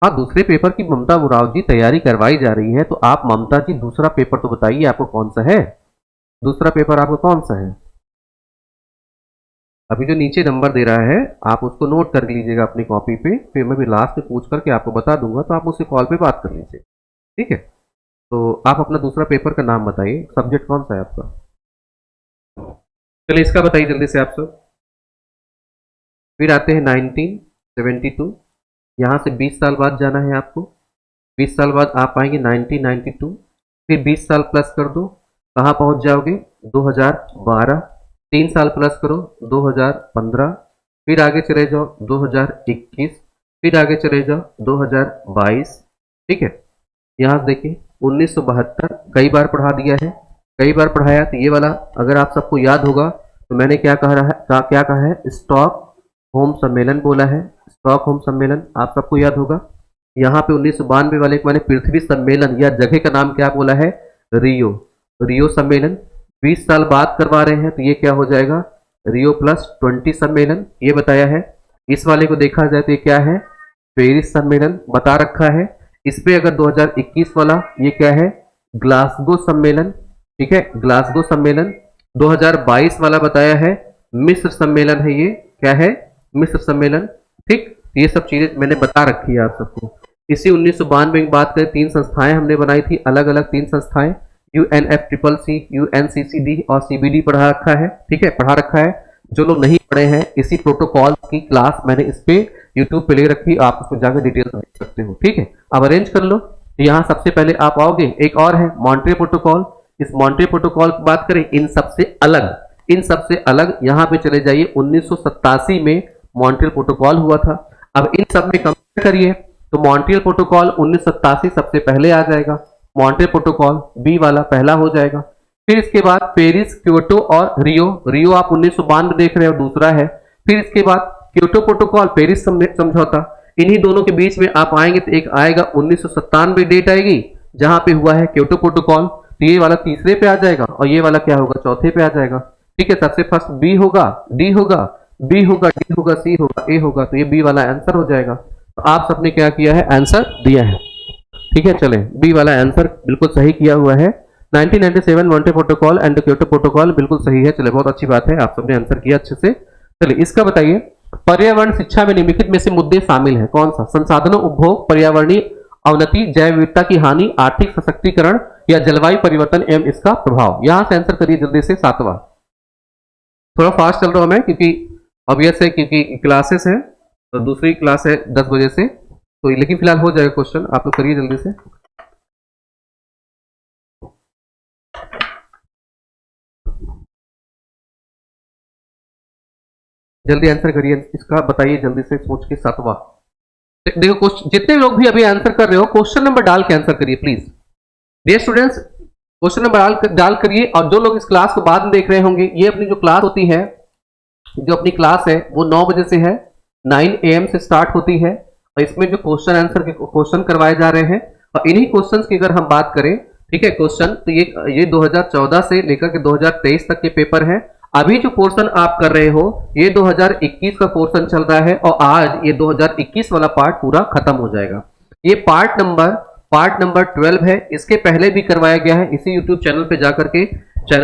हाँ, दूसरे पेपर की ममता बुराव जी तैयारी करवाई जा रही है, तो आप ममता जी दूसरा पेपर तो बताइए आपको कौन सा है, दूसरा पेपर आपको कौन सा है। अभी जो नीचे नंबर दे रहा है आप उसको नोट कर लीजिएगा अपनी कॉपी पे, फिर मैं भी लास्ट में पूछ करके आपको बता दूंगा, तो आप मुझसे कॉल पे बात कर लीजिए, ठीक है। तो आप अपना दूसरा पेपर का नाम बताइए, सब्जेक्ट कौन सा है आपका। चलिए इसका बताइए जल्दी से आप सब। फिर आते हैं 1972, यहाँ से 20 साल बाद जाना है आपको। 20 साल बाद आप आएंगे 1992, फिर 20 साल प्लस कर दो, कहाँ पहुँच जाओगे, 2012। 3 साल प्लस करो, 2015। फिर आगे चले जाओ 2021, फिर आगे चले जाओ 2022, ठीक है। यहाँ से देखिए 1972 कई बार पढ़ा दिया है, कई बार पढ़ाया। तो ये वाला अगर आप सबको याद होगा, तो मैंने क्या कहा है, स्टॉक होम सम्मेलन बोला है, स्टॉक होम सम्मेलन आप सबको याद होगा। यहाँ पे 1992 वाले को मैंने पृथ्वी सम्मेलन या जगह का नाम क्या बोला है, रियो सम्मेलन। 20 साल बाद करवा रहे हैं, तो ये क्या हो जाएगा, रियो +20 सम्मेलन, ये बताया है। इस वाले को देखा जाए तो ये क्या है, पेरिस सम्मेलन बता रखा है। इस पे अगर 2021 वाला ये क्या है, ग्लासगो सम्मेलन, ठीक है, ग्लासगो सम्मेलन। 2022 वाला बताया है मिस्र सम्मेलन है, ये क्या है, मिस्र सम्मेलन, ठीक। ये सब चीजें मैंने बता रखी है आप सबको। इसी 1992 की बात करें, 3 संस्थाएं हमने बनाई थी, अलग अलग 3 संस्थाएं, UNFCCC, UNCCD और CBD पढ़ा रखा है, ठीक है, पढ़ा रखा है। जो लोग नहीं पढ़े हैं, इसी प्रोटोकॉल की क्लास मैंने इस पे यूट्यूब पे ले रखी, आप उसको जाकर डिटेल देख सकते हो, ठीक है। अब अरेंज कर लो। यहाँ सबसे पहले आप आओगे, एक और है मॉन्ट्रियल प्रोटोकॉल। इस मॉन्ट्रियल प्रोटोकॉल की बात करें, इन सबसे अलग यहाँ पे चले जाइए, 1987 में मॉन्ट्रियल प्रोटोकॉल हुआ था। अब इन सब में कंपेयर करिए, तो मॉन्ट्रियल प्रोटोकॉल 1987 सबसे पहले आ जाएगा, मॉन्ट्रियल प्रोटोकॉल बी वाला पहला हो जाएगा। फिर इसके बाद पेरिस, क्योटो और रियो आप 1992 देख रहे हो, दूसरा है। फिर इसके बाद क्योटो प्रोटोकॉल, पेरिस समझौता, इन्हीं दोनों के बीच में आप आएंगे तो एक आएगा 1997 डेट आएगी, जहां पे हुआ है क्योटो प्रोटोकॉल, तो ये वाला तीसरे पे आ जाएगा और ये वाला क्या होगा, चौथे पे आ जाएगा, ठीक है। सबसे फर्स्ट बी होगा, डी होगा, बी होगा, डी होगा, सी होगा, ए होगा, तो ये बी वाला आंसर हो जाएगा। तो आप सबने क्या किया है, आंसर दिया है, ठीक है। चले बी वाला आंसर बिल्कुल सही किया हुआ है। 1997 Montreal protocol and Kyoto protocol बिल्कुल सही है। चले बहुत अच्छी बात है, आप सबने आंसर किया अच्छे से। चलिए इसका बताइए, पर्यावरण शिक्षा में निम्नलिखित में से मुद्दे शामिल है, कौन सा, संसाधनों उपभोग, पर्यावरणीय अवनति, जैव विविधता की हानि, आर्थिक सशक्तिकरण या जलवायु परिवर्तन एवं इसका प्रभाव। यहां से आंसर करिए जल्दी से। 7वां, थोड़ा फास्ट चल रहा हूं मैं क्योंकि ऑब्वियस है, क्योंकि क्लासेस है, तो दूसरी क्लास है 10 बजे से, तो लेकिन फिलहाल हो जाएगा क्वेश्चन, आप लोग करिए जल्दी से। जल्दी आंसर करिए इसका, बताइए जल्दी से सोच के। 7वां, देखो क्वेश्चन, जितने लोग भी अभी आंसर कर रहे हो क्वेश्चन नंबर डाल के आंसर करिए please. Dear students, question number डाल करिए। और जो लोग इस क्लास को बाद में देख रहे होंगे, ये अपनी जो क्लास होती है, जो अपनी क्लास है वो 9 बजे से है, 9 AM से स्टार्ट होती है। और इसमें जो क्वेश्चन आंसर के क्वेश्चन करवाए जा रहे हैं, और इन्हीं क्वेश्चंस की अगर हम बात करें, ठीक है, क्वेश्चन तो ये 2014 से लेकर के 2023 तक के पेपर है। अभी जो पोर्शन आप कर रहे हो ये 2021 का पोर्शन चल रहा है, और आज ये 2021 वाला पार्ट पूरा खत्म हो जाएगा। ये पार्ट नंबर 12 है। इसके पहले भी करवाया गया है इसी यूट्यूब चैनल पे जाकर के,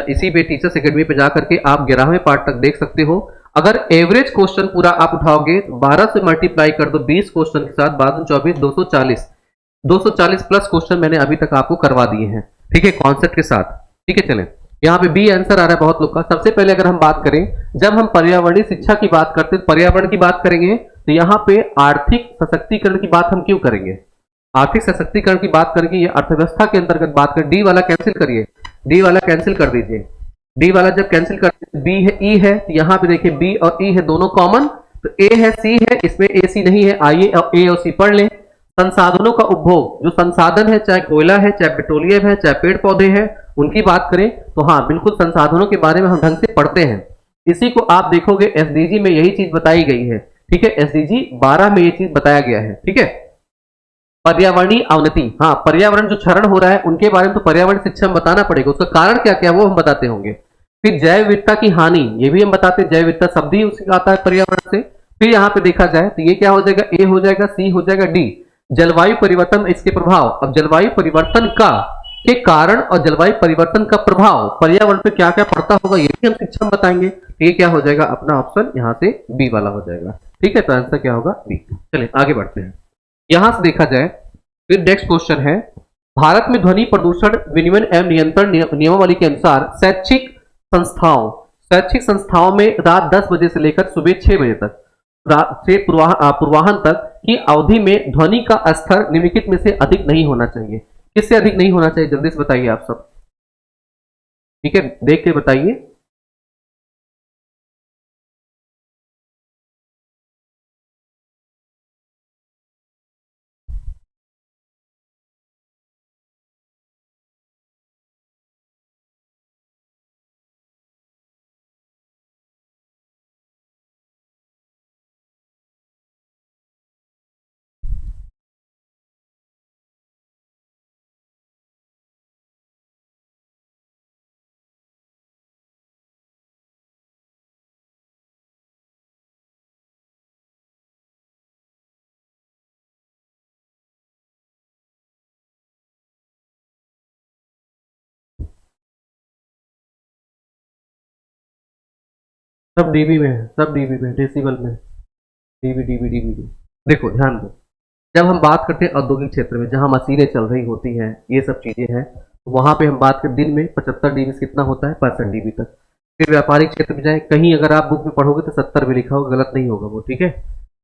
इसी पे टीचर्स एकेडमी पे जाकर के आप 11वें पार्ट तक देख सकते हो। अगर एवरेज क्वेश्चन पूरा आप उठाओगे तो 12 से मल्टीप्लाई कर दो 20 क्वेश्चन के साथ, 12 24 240 प्लस क्वेश्चन मैंने अभी तक आपको करवा दिए हैं, ठीक है, कॉन्सेप्ट के साथ। ठीक है, चलें, यहाँ पे बी आंसर आ रहा है बहुत लोग का। सबसे पहले अगर हम बात करें, जब हम पर्यावरणीय शिक्षा की बात करते हैं, पर्यावरण की बात करेंगे, तो यहाँ पे आर्थिक सशक्तिकरण की बात हम क्यों करेंगे? आर्थिक सशक्तिकरण की बात करके ये अर्थव्यवस्था के अंतर्गत बात कर। डी वाला कैंसिल करिए, डी वाला कैंसिल कर दीजिए। डी वाला जब कैंसिल करते बी है ई है, तो यहाँ पे देखिए बी और ई है दोनों कॉमन, तो ए है सी है, इसमें ए सी नहीं है। आइए अब ए और सी पढ़ लें। संसाधनों का उपभोग, जो संसाधन है, चाहे कोयला है, चाहे पेट्रोलियम है, चाहे पेड़ पौधे हैं, उनकी बात करें तो हाँ बिल्कुल संसाधनों के बारे में हम ढंग से पढ़ते हैं। इसी को आप देखोगे एसडीजी में यही चीज बताई गई है, ठीक है, एसडीजी 12 में ये चीज बताया गया है, ठीक है। पर्यावरणीय अवनति, हाँ पर्यावरण जो क्षरण हो रहा है उनके बारे में तो पर्यावरण शिक्षा में बताना पड़ेगा, उसका कारण क्या क्या वो हम बताते होंगे। फिर जैव विविधता की हानि, ये भी हम बताते हैं, जैव विविधता शब्द ही उसी आता है पर्यावरण से। फिर यहाँ पे देखा जाए तो ये क्या हो जाएगा, ए हो जाएगा, सी हो जाएगा, डी जलवायु परिवर्तन, इसके प्रभाव। अब जलवायु परिवर्तन का के कारण और जलवायु परिवर्तन का प्रभाव पर्यावरण पे क्या क्या पड़ता होगा, ये भी हम शिक्षा में बताएंगे। तो ये क्या हो जाएगा, अपना ऑप्शन यहाँ से बी वाला हो जाएगा, ठीक है। तो आंसर क्या होगा, बी। चलिए आगे बढ़ते हैं। यहां से देखा जाए फिर नेक्स्ट क्वेश्चन है, भारत में ध्वनि प्रदूषण विनियमन एवं नियंत्रण नियमावली के अनुसार शैक्षिक संस्थाओं में रात 10 बजे से लेकर सुबह 6 बजे तक से पूर्वाह्न तक की अवधि में ध्वनि का स्तर निम्नलिखित में से अधिक नहीं होना चाहिए। किससे अधिक नहीं होना चाहिए, जल्दी से बताइए आप सब, ठीक है, देख के बताइए। सब डीबी में है, सब डीबी में, डेसिबल में, डीबी डीबी डीबी। देखो ध्यान दो, जब हम बात करते हैं औद्योगिक क्षेत्र में जहां मशीनें चल रही होती हैं, ये सब चीजें हैं, तो वहां पे हम बात करें दिन में 75 डीबी कितना होता है, 65 डीबी तक। फिर व्यापारिक क्षेत्र में जाए, कहीं अगर आप बुक में पढ़ोगे तो 70 में लिखा होगा, गलत नहीं होगा वो, ठीक है।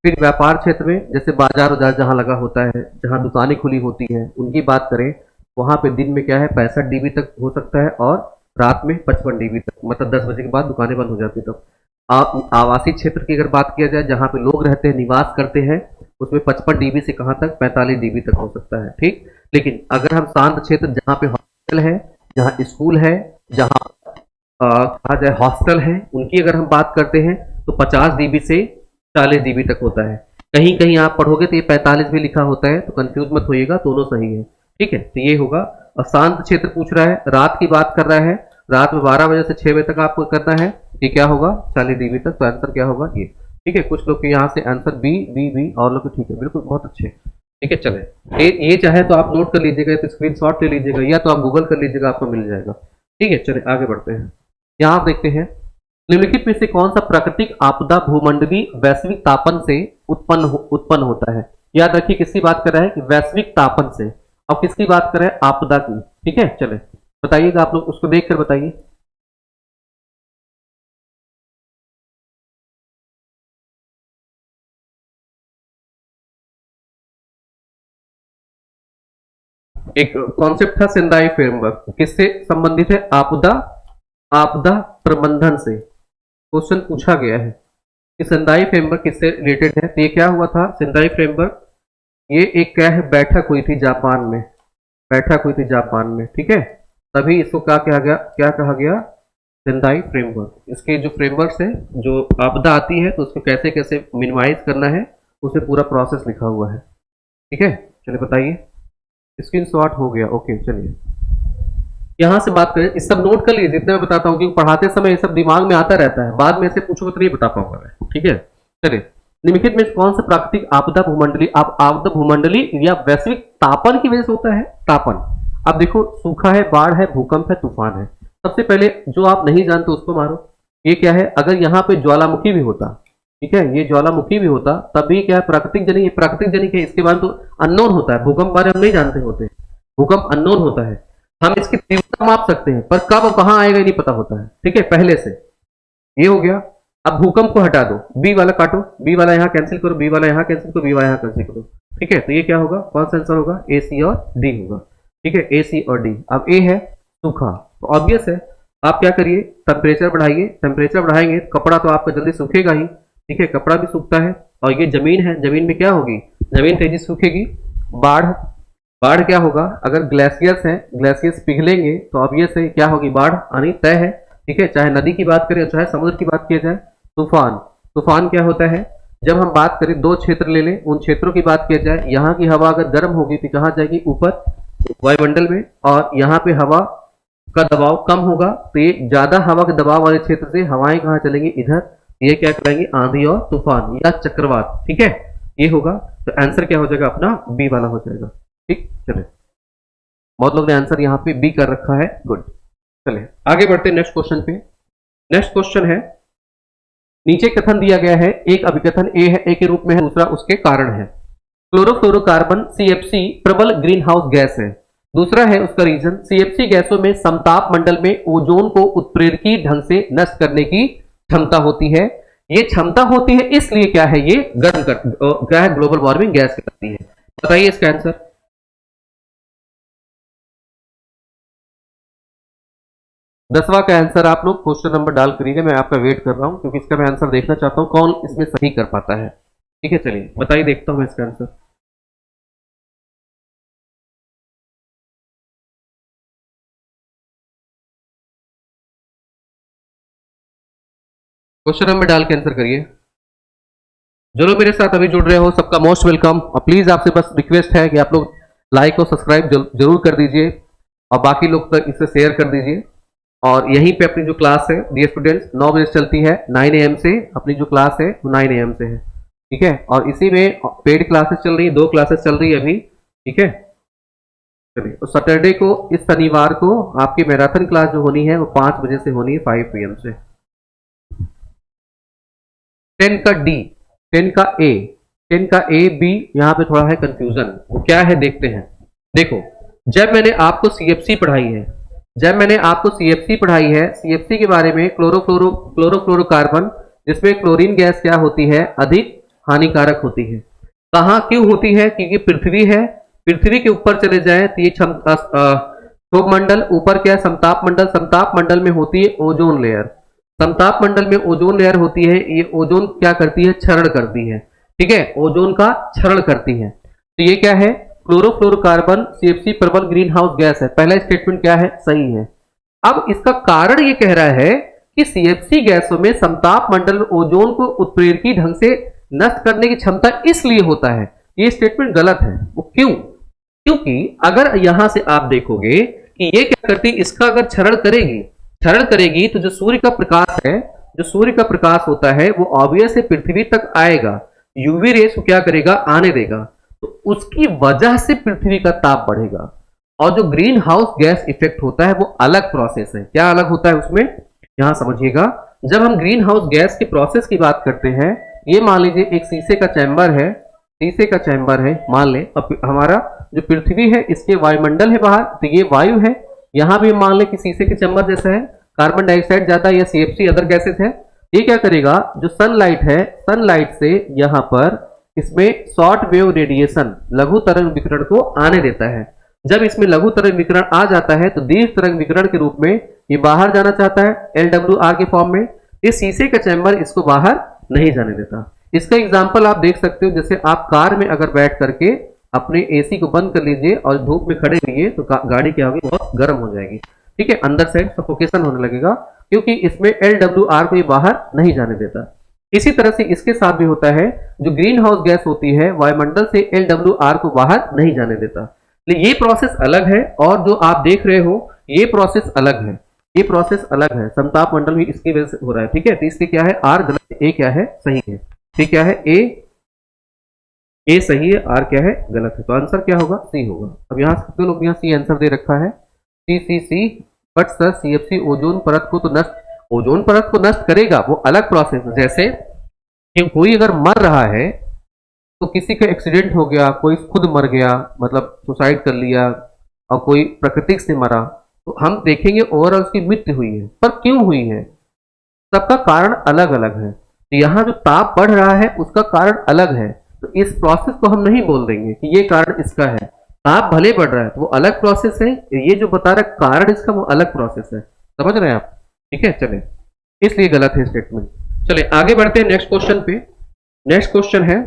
फिर व्यापार क्षेत्र में जैसे बाजार उजार जहाँ लगा होता है, जहाँ दुकानें खुली होती हैं, उनकी बात करें, वहां पे दिन में क्या है 65 डीबी तक हो सकता है, और रात में 55 डीबी तक, मतलब 10 बजे के बाद दुकानें बंद हो जाती है। तब आवासीय क्षेत्र की अगर बात किया जाए, जहाँ पे लोग रहते हैं, निवास करते हैं, उसमें 55 डीबी से कहाँ तक, 45 डीबी तक हो सकता है, ठीक। लेकिन अगर हम शांत क्षेत्र जहाँ पे हॉस्पिटल है, जहाँ स्कूल है, जहाँ कहा जाए हॉस्टल है, उनकी अगर हम बात करते हैं तो 50 डीबी से 40 डीबी तक होता है। कहीं कहीं आप पढ़ोगे तो ये 45 भी लिखा होता है, तो कंफ्यूज मत होइएगा, दोनों सही है, ठीक है। तो ये होगा। और शांत क्षेत्र पूछ रहा है, रात की बात कर रहा है, रात में 12 बजे से 6 बजे तक आपको करना है, ये क्या होगा 40 डीबी तक। तो आंसर क्या होगा ये, ठीक है। कुछ लोग के यहाँ से आंसर बी बी बी, और लोग ठीक है, बिल्कुल बहुत अच्छे, ठीक है। चले ये चाहे तो आप नोट कर लीजिएगा, तो स्क्रीनशॉट ले लीजिएगा, या तो आप गूगल कर लीजिएगा, आपको मिल जाएगा, ठीक है। चले आगे बढ़ते हैं। यहाँ देखते हैं, निम्नलिखित में से कौन सा प्राकृतिक आपदा भूमंडलीय वैश्विक तापन से उत्पन्न होता है। याद रखिए किसकी बात कर रहा है कि वैश्विक तापन से, अब किसकी बात कर रहे हैं, आपदा की, ठीक है। चले बताइएगा आप लोग, उसको देख कर बताइए। एक कॉन्सेप्ट था सेंदाई फ्रेमवर्क, किससे संबंधित है, आपदा प्रबंधन से क्वेश्चन पूछा गया है कि सेंदाई फ्रेमवर्क किससे रिलेटेड है। तो ये क्या हुआ था सेंदाई फ्रेमवर्क, ये एक क्या है, बैठक हुई थी जापान में, बैठक हुई थी जापान में, ठीक है। तभी इसको क्या कहा गया, सेंदाई फ्रेमवर्क। इसके जो फ्रेमवर्क है, जो आपदा आती है तो उसको कैसे कैसे मिनिमाइज करना है, उसे पूरा प्रोसेस लिखा हुआ है। ठीक है, चलिए बताइए। स्क्रीनशॉट हो गया, ओके। चलिए यहां से बात करें, इस सब नोट कर लीजिए जितने मैं बताता हूँ, क्योंकि पढ़ाते समय ये सब दिमाग में आता रहता है, बाद में ऐसे पूछोगे तो नहीं बता पाऊंगा मैं। ठीक है, चलिए। निम्नलिखित में कौन सा प्राकृतिक आपदा भूमंडली, अब आपदा भूमंडली या वैश्विक तापन की वजह से होता है? तापन। अब देखो, सूखा है, बाढ़ है, भूकंप है, तूफान है। सबसे पहले जो आप नहीं जानते उसको मारो। ये क्या है? अगर यहाँ पे ज्वालामुखी भी होता, ठीक है, ये ज्वालामुखी भी होता, तब भी क्या है? प्राकृतिक जनिक, प्राकृतिक जनिक है। इसके बाद तो अननोन होता है। भूकंप बारे हम नहीं जानते होते, भूकंप अननोन होता है। हम इसकी तीव्रता माप सकते हैं, पर कब और कहां आएगा ये नहीं पता होता है। ठीक है, पहले से ये हो गया। अब भूकंप को हटा दो, बी वाला काटो, बी वाला यहां कैंसिल करो, बी वाला यहां कैंसिल करो, बी वाला यहां कैंसिल करो। ठीक है, तो ये क्या होगा? कौन सा आंसर होगा? ए, सी और डी होगा। ठीक है, ए, सी और डी। अब ए है सूखा, तो ऑब्वियस है, आप क्या करिए? टेम्परेचर बढ़ाइए। टेम्परेचर बढ़ाएंगे तो कपड़ा तो आपका जल्दी सूखेगा ही। ठीक है, कपड़ा भी सूखता है। और ये जमीन है, जमीन में क्या होगी? जमीन तेजी से सूखेगी। बाढ़, बाढ़ क्या होगा? अगर ग्लेशियर्स हैं, ग्लेशियर्स पिघलेंगे तो ऑब्वियस है क्या होगी? बाढ़ आनी तय है। ठीक है, चाहे नदी की बात करें चाहे समुद्र की बात किया जाए। तूफान, तूफान क्या होता है? जब हम बात करें, दो क्षेत्र ले लें, उन क्षेत्रों की बात किया जाए, यहाँ की हवा अगर गर्म होगी तो कहाँ जाएगी? ऊपर वायुमंडल में। और यहाँ पे हवा का दबाव कम होगा तो ये ज्यादा हवा के दबाव वाले क्षेत्र से हवाएं कहाँ चलेंगी? इधर। ये क्या कराएंगे? आंधी और तूफान या चक्रवात। ठीक है, ये होगा। तो आंसर क्या हो जाएगा अपना? बी वाला हो जाएगा। ठीक, चले। बहुत लोग ने आंसर यहाँ पे बी कर रखा है, गुड। चले आगे बढ़ते हैं नेक्स्ट क्वेश्चन पे। नेक्स्ट क्वेश्चन है, नीचे कथन दिया गया है, एक अभिकथन ए है, ए के रूप में है, दूसरा उसके कारण है। क्लोरोफ्लोरोकार्बन सीएफसी प्रबल ग्रीन हाउस गैस है। दूसरा है उसका रीजन, सीएफसी गैसों में समताप मंडल में ओजोन को उत्प्रेरकी ढंग से नष्ट करने की क्षमता होती है। ये क्षमता होती है इसलिए क्या है? ये गर्म कर, क्या है? ग्लोबल वार्मिंग गैस करती है। बताइए इसका आंसर। दसवां का आंसर आप लोग क्वेश्चन नंबर डाल करिएगा, मैं आपका वेट कर रहा हूं, क्योंकि इसका मैं आंसर देखना चाहता हूं कौन इसमें सही कर पाता है। ठीक है, चलिए बताइए, देखता हूं मैं इसका आंसर। क्वेश्चन नंबर डाल के आंसर करिए। जो लोग मेरे साथ अभी जुड़ रहे हो सबका मोस्ट वेलकम। और प्लीज आपसे बस रिक्वेस्ट है कि आप लोग लाइक और सब्सक्राइब जरूर कर दीजिए, और बाकी लोग तक इसे शेयर कर दीजिए। और यहीं पे अपनी जो क्लास है डियर स्टूडेंट्स 9 बजे चलती है, 9 AM से अपनी जो क्लास है वो 9 AM से है। ठीक है, और इसी में पेड क्लासेस चल रही है, 2 क्लासेस चल रही है अभी। ठीक है, चलिए। तो सैटरडे को, इस शनिवार को आपकी मैराथन क्लास जो होनी है वो 5 बजे से होनी है, 5 PM से। 10 का डी, 10 का ए, 10 का ए बी, यहाँ पे थोड़ा है कंफ्यूजन, वो क्या है देखते हैं। देखो, जब मैंने आपको सीएफसी पढ़ाई है, जब मैंने आपको सीएफसी पढ़ाई है, सीएफसी के बारे में क्लोरोफ्लोरोकार्बन, जिसमें क्लोरीन गैस क्या होती है? अधिक हानिकारक होती है। कहाँ क्यों होती है? क्योंकि पृथ्वी है, पृथ्वी के ऊपर चले जाए तो ये क्षोभ मंडल, ऊपर क्या है? समताप मंडल, समताप मंडल में होती है ओजोन लेयर। समताप मंडल में ओजोन लेयर होती है, ये ओजोन क्या करती है? क्षरण करती है। ठीक है, ओजोन का क्षरण करती है। तो ये क्या है? क्लोरोफ्लोरोकार्बन सीएफसी प्रबल ग्रीन हाउस गैस है। पहला स्टेटमेंट क्या है? सही है। अब इसका कारण ये कह रहा है कि सीएफसी गैसों में समताप मंडल ओजोन को उत्प्रेरकी ढंग से नष्ट करने की क्षमता इसलिए होता है। ये स्टेटमेंट गलत है। वो क्यों? क्योंकि अगर यहां से आप देखोगे कि ये क्या करती, इसका अगर क्षरण करेगी, क्षरण करेगी तो जो सूर्य का प्रकाश है, जो सूर्य का प्रकाश होता है वो ऑब्वियस से पृथ्वी तक आएगा, यूवी रेस को क्या करेगा? आने देगा। तो उसकी वजह से पृथ्वी का ताप बढ़ेगा। और जो ग्रीन हाउस गैस इफेक्ट होता है वो अलग प्रोसेस है। क्या अलग होता है उसमें? यहां समझिएगा, जब हम ग्रीन हाउस गैस के प्रोसेस की बात करते हैं, ये मान लीजिए एक शीशे का चैम्बर है, शीशे का चैम्बर है मान लें, अब हमारा जो पृथ्वी है इसके वायुमंडल है बाहर, तो ये वायु है। यहां भी मान लें कि शीशे के चैम्बर जैसा है, कार्बन डाइऑक्साइड ज्यादा या सीएफसी अदर गैसेस है। ये क्या करेगा? जो सनलाइट है, सनलाइट से यहां पर इसमें शॉर्ट वेव रेडिएशन, लघु तरंग विकिरण को आने देता है। जब इसमें लघु तरंग विकिरण आ जाता है तो दीर्घ तरंग विकिरण के रूप में ये बाहर जाना चाहता है LWR के फॉर्म में। इस शीशे का चैम्बर इसको बाहर नहीं जाने देता। इसका एग्जांपल आप देख सकते हो, जैसे आप कार में अगर बैठ करके अपने एसी को बंद कर लीजिए और धूप में खड़े रहिए तो गाड़ी क्या होगी? बहुत गर्म हो जाएगी। ठीक है, अंदर से सफोकेशन होने लगेगा, क्योंकि इसमें LWR को ये बाहर नहीं जाने देता। इसी तरह से इसके साथ भी होता है, जो ग्रीन हाउस गैस होती है वायुमंडल से LWR को बाहर नहीं जाने देता। लेकिन ये प्रोसेस अलग है, और जो आप देख रहे हो ये प्रोसेस अलग है, ये प्रोसेस अलग है। समताप मंडल भी इसकी वजह से हो रहा है, ठीक है। तो इसके क्या है, आर गलत, ए क्या है, सही है। ठीक क्या है, ए सही है, आर क्या है, गलत है। तो आंसर क्या होगा, सी होगा। अब यहाँ कितने लोग यहाँ सी आंसर दे रखा है, सी। बट सर CFC ओजोन परत को तो नष्ट, ओजोन परत को नष्ट करेगा, वो अलग प्रोसेस है। जैसे कि कोई अगर मर रहा है, तो किसी का एक्सीडेंट हो गया, कोई खुद मर गया, मतलब सुसाइड कर लिया, और कोई प्राकृतिक से मरा, तो हम देखेंगे ओवरऑल उसकी मृत्यु हुई है, पर क्यों हुई है, सबका कारण अलग अलग है। तो यहाँ जो ताप बढ़ रहा है उसका कारण अलग है, तो इस प्रोसेस को हम नहीं बोल देंगे कि ये कारण इसका है। ताप भले बढ़ रहा है तो वो अलग प्रोसेस है, ये जो बता रहा है कारण इसका वो अलग प्रोसेस है। समझ रहे हैं आप, ठीक है। चले, इसलिए गलत है स्टेटमेंट। चले आगे बढ़ते हैं नेक्स्ट क्वेश्चन पे। नेक्स्ट क्वेश्चन है,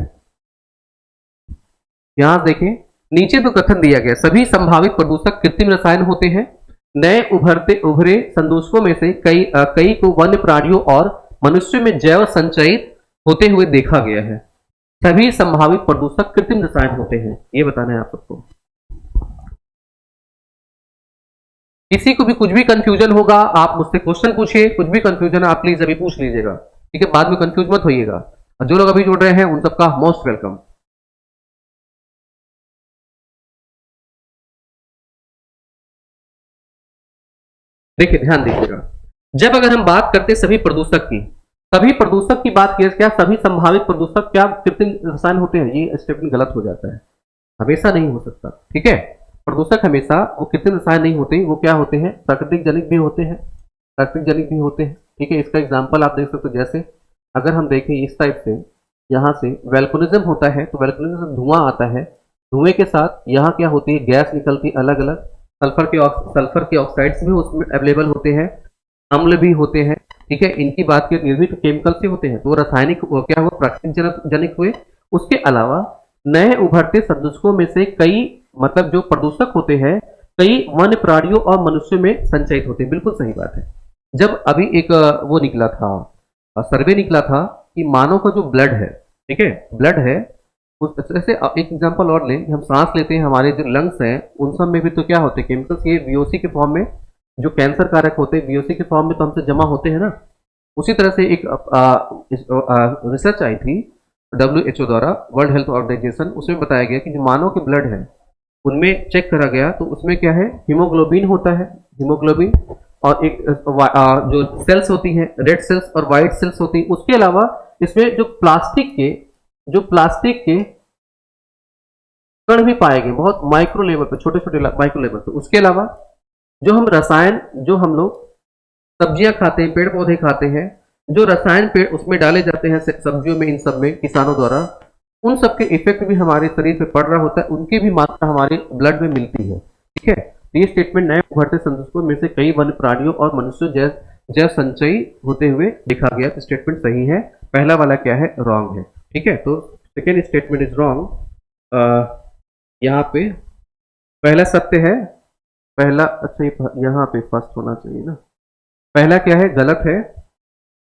यहां देखें, नीचे तो कथन दिया गया सभी संभावित प्रदूषक कृत्रिम रसायन होते हैं। नए उभरे संदूषकों में से कई को वन्य प्राणियों और मनुष्यों में जैव संचयित होते हुए देखा गया है। सभी संभावित प्रदूषक कृत्रिम रसायन होते हैं, ये बताना है आप सबको। किसी को भी कुछ भी कंफ्यूजन होगा, आप मुझसे क्वेश्चन पूछिए, कुछ भी कंफ्यूजन आप प्लीज अभी पूछ लीजिएगा, ठीक है, बाद में कंफ्यूज मत होइएगा। और जो लोग अभी जुड़ रहे हैं उन सबका मोस्ट वेलकम। देखिए, ध्यान दीजिएगा, जब अगर हम बात करते सभी प्रदूषक की, सभी प्रदूषक की बात की, क्या सभी संभावित प्रदूषक क्या कृत्रिम रसायन होते हैं, ये स्टेटमेंट गलत हो जाता है। हमेशा नहीं हो सकता, ठीक है। प्रदूषक हमेशा वो कृत्रिम रसायन नहीं होते, वो क्या होते हैं, प्राकृतिक जनिक भी होते हैं, प्राकृतिक जनिक भी होते हैं, ठीक है। इसका एग्जाम्पल आप देख सकते हो, जैसे अगर हम देखें इस टाइप से, यहाँ से वैल्कोनिज्म होता है, तो वैल्कोनिज्म से धुआं आता है, धुएं के साथ यहाँ क्या होती है, गैस निकलती है अलग अलग, सल्फर के ऑक्साइड्स भी उसमें अवेलेबल होते हैं, अम्ल भी होते हैं, ठीक है। इनकी बात की निर्मित केमिकल से होते हैं, तो वो रासायनिक क्या हुआ, प्राकृतिक जनिक हुए। उसके अलावा नए उभरते संदूषकों में से कई, मतलब जो प्रदूषक होते हैं, कई वन्य प्राणियों और मनुष्यों में संचयित होते हैं। बिल्कुल सही बात है। जब अभी एक वो निकला था, सर्वे निकला था कि मानव का जो ब्लड है, ठीक है, ब्लड है, उस जैसे एक एग्जांपल और लें, हम सांस लेते हैं, हमारे जो लंग्स हैं उन सब में भी तो क्या होते हैं, केमिकल्स, ये VOC के फॉर्म में, जो कैंसर कारक होते हैं VOC के फॉर्म में तो हमसे जमा होते हैं ना। उसी तरह से एक रिसर्च आई थी WHO द्वारा, वर्ल्ड हेल्थ ऑर्गेनाइजेशन, उसमें बताया गया कि जो मानव के ब्लड है उनमें चेक करा गया, तो उसमें क्या है, हीमोग्लोबिन होता है, हीमोग्लोबिन, और एक जो सेल्स होती हैं, रेड सेल्स और व्हाइट सेल्स होती हैं। उसके अलावा इसमें जो प्लास्टिक के कण भी पाए गए, बहुत माइक्रो लेवल पर, छोटे छोटे माइक्रो लेवल पर। उसके अलावा जो हम रसायन, जो हम लोग सब्जियां खाते हैं, पेड़ पौधे खाते हैं, जो रसायन पेड़ उसमें डाले जाते हैं सब्जियों में, इन सब में किसानों द्वारा, उन सब के इफेक्ट भी हमारे शरीर पे पड़ रहा होता है, उनकी भी मात्रा हमारे ब्लड में मिलती है, ठीक है। तो ये स्टेटमेंट नए उभरते संदूषकों में से कई वन्य प्राणियों और मनुष्यों जैव संचयी होते हुए देखा गया, तो स्टेटमेंट सही है। पहला वाला क्या है, रॉन्ग है, ठीक है। तो सेकेंड स्टेटमेंट इज रॉन्ग। यहाँ पे पहला सत्य है, पहला, अच्छा यहाँ पे फर्स्ट होना चाहिए ना, पहला क्या है, गलत है,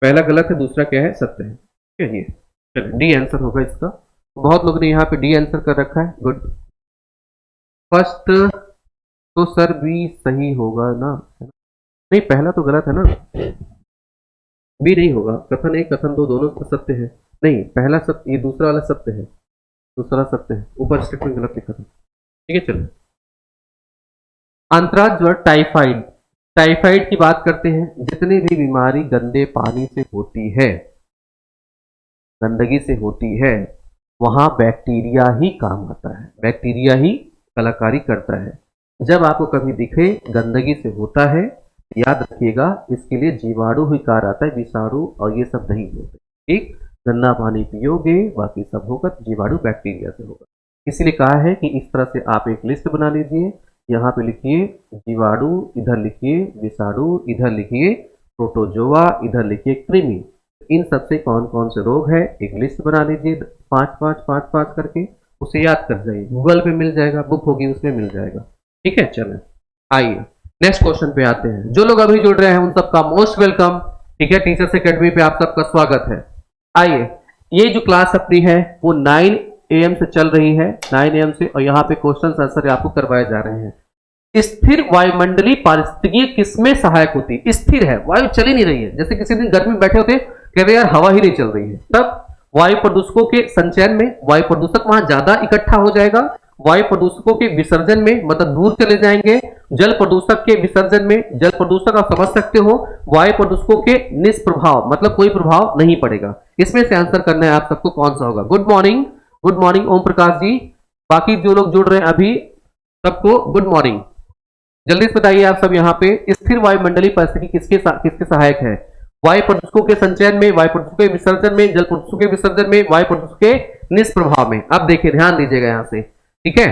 पहला गलत है, दूसरा क्या है, सत्य है, ठीक है। ये चलिए डी आंसर होगा इसका। बहुत लोगों ने यहाँ पे डी आंसर कर रखा है, गुड। फर्स्ट तो सर भी सही होगा ना, नहीं पहला तो गलत है ना, बी नहीं होगा, कथन एक कथन दो दोनों सत्य है, नहीं पहला सत्य, ये दूसरा वाला सत्य है, दूसरा सत्य है, ऊपर स्टेटमेंट गलत लिखा था, ठीक है। चलो अंतराज ज्वर, टाइफाइड, टाइफाइड की बात करते हैं। जितनी भी बीमारी गंदे पानी से होती है, गंदगी से होती है, वहां बैक्टीरिया ही काम आता है, बैक्टीरिया ही कलाकारी करता है। जब आपको कभी दिखे गंदगी से होता है, याद रखिएगा इसके लिए जीवाणु ही कार आता है, विषाणु और ये सब नहीं होते, ठीक। गंदा पानी पियोगे, बाकी सब होगा, जीवाणु बैक्टीरिया से होगा। इसीलिए कहा है कि इस तरह से आप एक लिस्ट बना लीजिए, यहाँ पे लिखिए जीवाणु, इधर लिखिए विषाणु, इधर लिखिए प्रोटोजोआ, इधर लिखिए कृमि। इन सबसे कौन कौन से रोग है एक लिस्ट बना लीजिए, 5-5-5-5 करके, उसे याद कर जाइए, गूगल पे मिल जाएगा, बुक होगी उसमें मिल जाएगा, ठीक है। चलो आइए नेक्स्ट क्वेश्चन पे आते हैं। जो लोग अभी जुड़ रहे हैं उन सबका मोस्ट वेलकम। ठीक है, टीचर्स अकेडमी पे आप सबका स्वागत है। आइए, ये जो क्लास अपनी है वो 9 AM से चल रही है, 9 AM से, और यहाँ पे क्वेश्चन आंसर आपको करवाए जा रहे हैं। स्थिर वायुमंडलीय पारिस्थितिकी किसमें सहायक होती है? स्थिर है, वायु चल ही नहीं रही है। जैसे किसी दिन गर्मी में बैठे होते, कह रहे यार हवा ही नहीं चल रही है, तब वायु प्रदूषकों के संचयन में वायु प्रदूषक वहां ज्यादा इकट्ठा हो जाएगा, वायु प्रदूषकों के विसर्जन में मतलब दूर चले जाएंगे, जल प्रदूषक के विसर्जन में, जल प्रदूषक आप समझ सकते हो, वायु प्रदूषकों के निष्प्रभाव मतलब कोई प्रभाव नहीं पड़ेगा। इसमें से आंसर करना है आप सबको, कौन सा होगा? गुड मॉर्निंग ओम प्रकाश जी, बाकी जो लोग जुड़ रहे हैं अभी सबको गुड मॉर्निंग। जल्दी से बताइए आप सब यहाँ पे, स्थिर वायुमंडलीय परिस्थिति किसके सहायक है? वायु प्रदूषकों के संचयन में, वायु प्रदूषकों के विसर्जन में, जल प्रदूषकों के विसर्जन में, वायु प्रदूषकों के निष्प्रभाव में। अब देखिए, ध्यान दीजिएगा यहाँ से, ठीक है।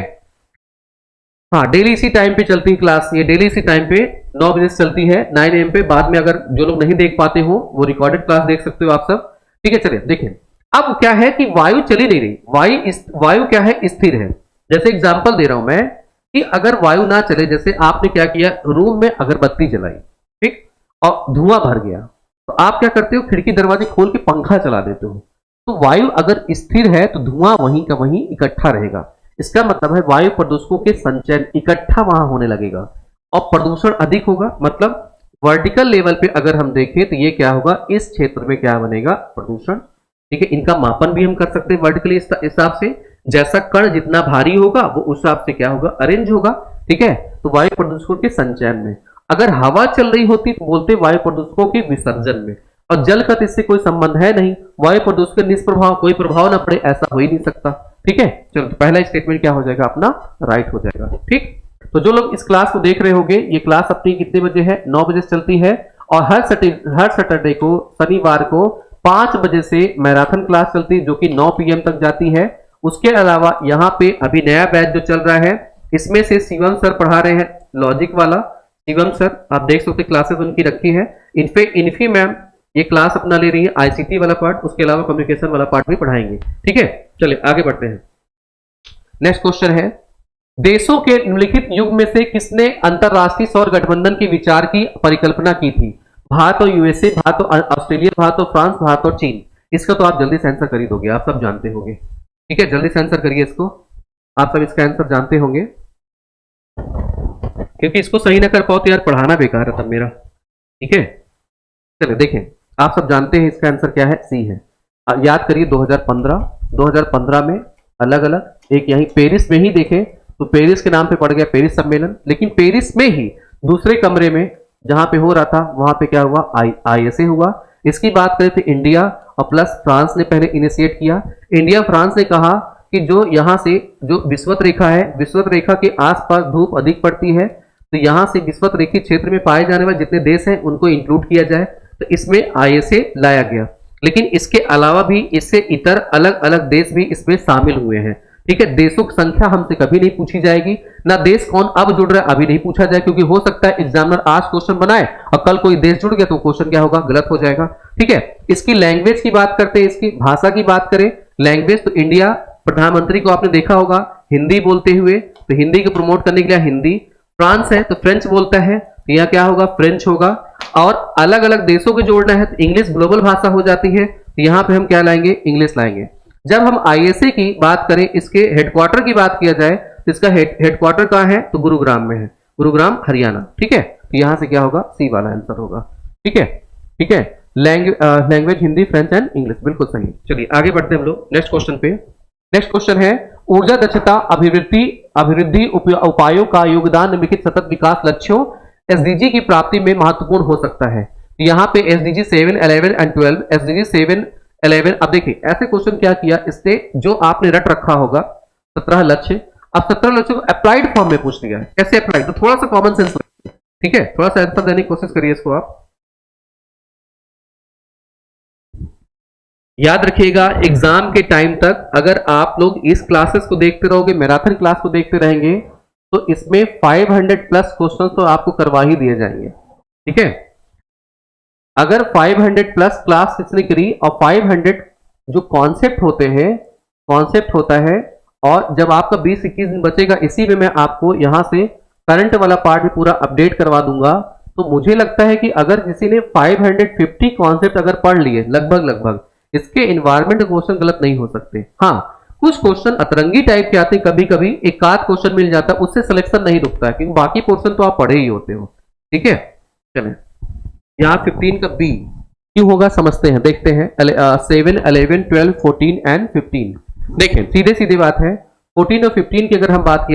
हाँ, डेली इसी टाइम पे चलती है क्लास, ये डेली इसी टाइम पे 9 बजे से चलती है, 9 AM पे। बाद में अगर जो लोग नहीं देख पाते हो वो रिकॉर्डेड क्लास देख सकते हो आप सब, ठीक है। चलिए देखिए, अब क्या है कि वायु चली नहीं रही, वायु क्या है? स्थिर है। जैसे एग्जांपल दे रहा हूं मैं कि अगर वायु ना चले, जैसे आपने क्या किया, रूम में अगरबत्ती जलाई, ठीक, और धुआं भर गया, तो आप क्या करते हो? खिड़की दरवाजे खोल के पंखा चला देते हो। तो वायु अगर स्थिर है तो धुआं वहीं का वहीं इकट्ठा रहेगा। इसका मतलब है वायु प्रदूषकों के संचयन इकट्ठा वहां होने लगेगा और प्रदूषण अधिक होगा। मतलब वर्टिकल लेवल पे अगर हम देखें तो ये क्या होगा, इस क्षेत्र में क्या बनेगा? प्रदूषण, ठीक है। इनका मापन भी हम कर सकते हैं वर्टिकली हिसाब से, जैसा कण जितना भारी होगा वो उस हिसाब से क्या होगा? अरेंज होगा, ठीक है। तो वायु प्रदूषकों के संचयन में, अगर हवा चल रही होती तो बोलते वायु प्रदूषकों के विसर्जन में, और जल का इससे कोई संबंध है नहीं, वायु प्रदूषक के निष्प्रभाव, कोई प्रभाव ना पड़े, ऐसा हो ही नहीं सकता, ठीक है। चलो, तो पहला स्टेटमेंट क्या हो जाएगा अपना? राइट हो जाएगा, ठीक। तो जो लोग इस क्लास को देख रहे होंगे, ये क्लास अपनी कितने बजे है? 9 बजे से चलती है, और हर सैटरडे को, शनिवार को 5 बजे से मैराथन क्लास चलती है जो कि 9 PM तक जाती है। उसके अलावा यहाँ पे अभी नया बैच जो चल रहा है, इसमें से शिवम सर पढ़ा रहे हैं लॉजिक वाला। शिवम सर आप देख सकते क्लासेस उनकी रखी है। इन्फी मैम ये क्लास अपना ले रही है ICT वाला पार्ट, उसके अलावा कम्युनिकेशन वाला पार्ट भी पढ़ाएंगे, ठीक है। चलिए आगे बढ़ते हैं। नेक्स्ट क्वेश्चन है, देशों के निम्नलिखित युग में से किसने अंतरराष्ट्रीय सौर गठबंधन के विचार की परिकल्पना की थी? भारत और USA, भारत और ऑस्ट्रेलिया, भारत और फ्रांस, भारत और चीन। इसका तो आप जल्दी से आंसर कर ही दोगे, आप सब जानते होंगे, ठीक है। जल्दी से आंसर करिए इसको, आप सब इसका आंसर जानते होंगे, क्योंकि इसको सही ना कर पाओ तो यार पढ़ाना बेकार है तब मेरा, ठीक है। चलिए देखें, आप सब जानते हैं इसका आंसर क्या है? सी है। याद करिए 2015 में अलग अलग, एक यहीं पेरिस में ही देखें तो पेरिस के नाम पे पड़ गया पेरिस सम्मेलन, लेकिन पेरिस में ही दूसरे कमरे में जहां पे हो रहा था वहां पे क्या हुआ? ISA हुआ। इसकी बात करें तो इंडिया और प्लस फ्रांस ने पहले इनिशिएट किया। इंडिया फ्रांस ने कहा कि जो यहाँ से जो विषुवत रेखा है, विषुवत रेखा के आसपास धूप अधिक पड़ती है, तो यहाँ से विषुवत रेखी क्षेत्र में पाए जाने वाले जितने देश हैं उनको इंक्लूड किया जाए, तो इसमें ISA लाया गया। लेकिन इसके अलावा भी इससे इतर अलग अलग देश भी इसमें शामिल हुए हैं, ठीक है। देशों की संख्या हमसे कभी नहीं पूछी जाएगी, ना देश कौन अब जुड़ रहा है अभी नहीं पूछा जाए, क्योंकि हो सकता है एग्जामिनर आज क्वेश्चन बनाए और कल कोई देश जुड़ गया तो क्वेश्चन क्या होगा? गलत हो जाएगा, ठीक है। इसकी लैंग्वेज की बात करते हैं, इसकी भाषा की बात करें, लैंग्वेज तो इंडिया प्रधानमंत्री को आपने देखा होगा हिंदी बोलते हुए, तो हिंदी को प्रमोट करने के लिए हिंदी। फ्रांस है तो फ्रेंच बोलता है, तो यह क्या होगा? फ्रेंच होगा। और अलग अलग देशों को जोड़ना है तो इंग्लिश ग्लोबल भाषा हो जाती है, तो यहां पे हम क्या लाएंगे? इंग्लिश लाएंगे। जब हम ISA की बात करें, इसके हेडक्वार्टर की बात किया जाए तो इसका हेडक्वार्टर कहां है? तो गुरुग्राम में है, गुरुग्राम हरियाणा, ठीक है। तो यहां से क्या होगा? सी वाला आंसर होगा, ठीक है, ठीक है। Language Hindi, French and English, बिल्कुल सही। चलिए आगे बढ़ते हैं हम लोग नेक्स्ट क्वेश्चन पे। नेक्स्ट क्वेश्चन है, ऊर्जा दक्षता अभिवृद्धि उपायों का योगदान निम्नलिखित सतत विकास लक्ष्यों SDG की प्राप्ति में महत्वपूर्ण हो सकता है। यहाँ पे SDG 7, 11 एंड 12, SDG 7, 11। अब देखिए ऐसे क्वेश्चन क्या किया इससे, जो आपने रट रखा होगा 17 लक्ष्य, अब 17 लक्ष्य को अप्लाइड फॉर्म में पूछ लिया है। कैसे अप्लाइड? तो थोड़ा सा कॉमन सेंस, ठीक है, थोड़ा सा आंसर देने की कोशिश करिए इसको आप। याद रखिएगा एग्जाम के टाइम तक अगर आप लोग इस क्लासेस को देखते रहोगे, मैराथन क्लास को देखते रहेंगे, तो इसमें 500 प्लस क्वेश्चन तो आपको करवा ही दिए जाएंगे, ठीक है। अगर 500 प्लस क्लास इसने करी और 500 जो कॉन्सेप्ट होते हैं, कॉन्सेप्ट होता है, और जब आपका 20-21 दिन बचेगा इसी में मैं आपको यहां से करंट वाला पार्ट भी पूरा अपडेट करवा दूंगा। तो मुझे लगता है कि अगर किसी ने 550 कॉन्सेप्ट अगर पढ़ लिए लगभग लगभग, इसके इन्वायरमेंट क्वेश्चन गलत नहीं हो सकते। हाँ, कुछ क्वेश्चन अतरंगी टाइप के आते हैं, कभी कभी एक आध क्वेश्चन मिल जाता है, उससे सिलेक्शन नहीं रुकता है, क्योंकि बाकी पोर्शन तो आप पढ़े ही होते हो। ठीक है, चलें यहाँ 15 का बी क्यों होगा समझते हैं, देखते हैं। 7, 11, 12, 14 एंड 15। देखें सीधे सीधे बात है, 14 और 15 की अगर हम बात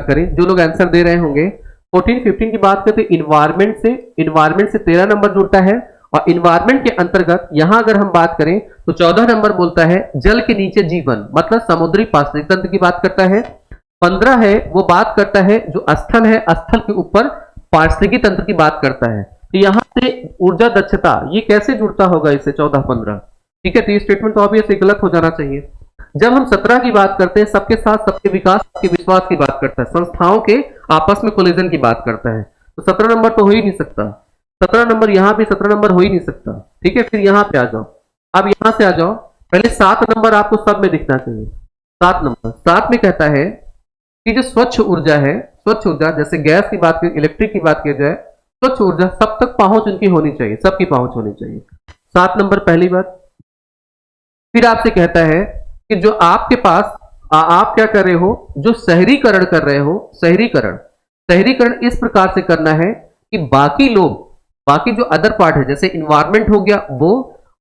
करें, जो लोग आंसर दे रहे होंगे 14, 15 की बात करते हैं, इन्वायरमेंट से 13 नंबर जुड़ता है, और इन्वायरमेंट के अंतर्गत यहां अगर हम बात करें तो 14 नंबर बोलता है जल के नीचे जीवन, मतलब समुद्री पारिस्थितिक तंत्र की बात करता है। 15 है वो बात करता है जो स्थल है, स्थल के ऊपर पारिस्थितिकी तंत्र की बात करता है। तो यहां से ऊर्जा दक्षता ये कैसे जुड़ता होगा इससे 14, 15? ठीक है, तो ये स्टेटमेंट तो ऑब्वियसली गलत हो जाना चाहिए। जब हम 17 की बात करते हैं, सबके साथ सबके विकास के विश्वास की बात करता है, संस्थाओं के आपस में कोलिजन की बात करता है, तो 17 नंबर तो हो ही नहीं सकता। 17 नंबर यहां भी 17 नंबर हो ही नहीं सकता। ठीक है, फिर यहां पे आ जाओ, अब यहां से आ जाओ, पहले 7 नंबर आपको सब में दिखना चाहिए। 7 नंबर 7 में कहता है कि जो स्वच्छ ऊर्जा है, स्वच्छ ऊर्जा जैसे गैस की बात की, इलेक्ट्रिक की बात की जाए, स्वच्छ ऊर्जा सब तक पहुंच उनकी होनी चाहिए, सबकी पहुंच होनी चाहिए। 7 नंबर पहली बात। फिर आपसे कहता है कि जो आपके पास आप क्या कर रहे हो, जो शहरीकरण कर रहे हो, शहरीकरण इस प्रकार से करना है कि बाकी लोग, बाकी जो अदर पार्ट है जैसे इन्वायरमेंट हो गया वो,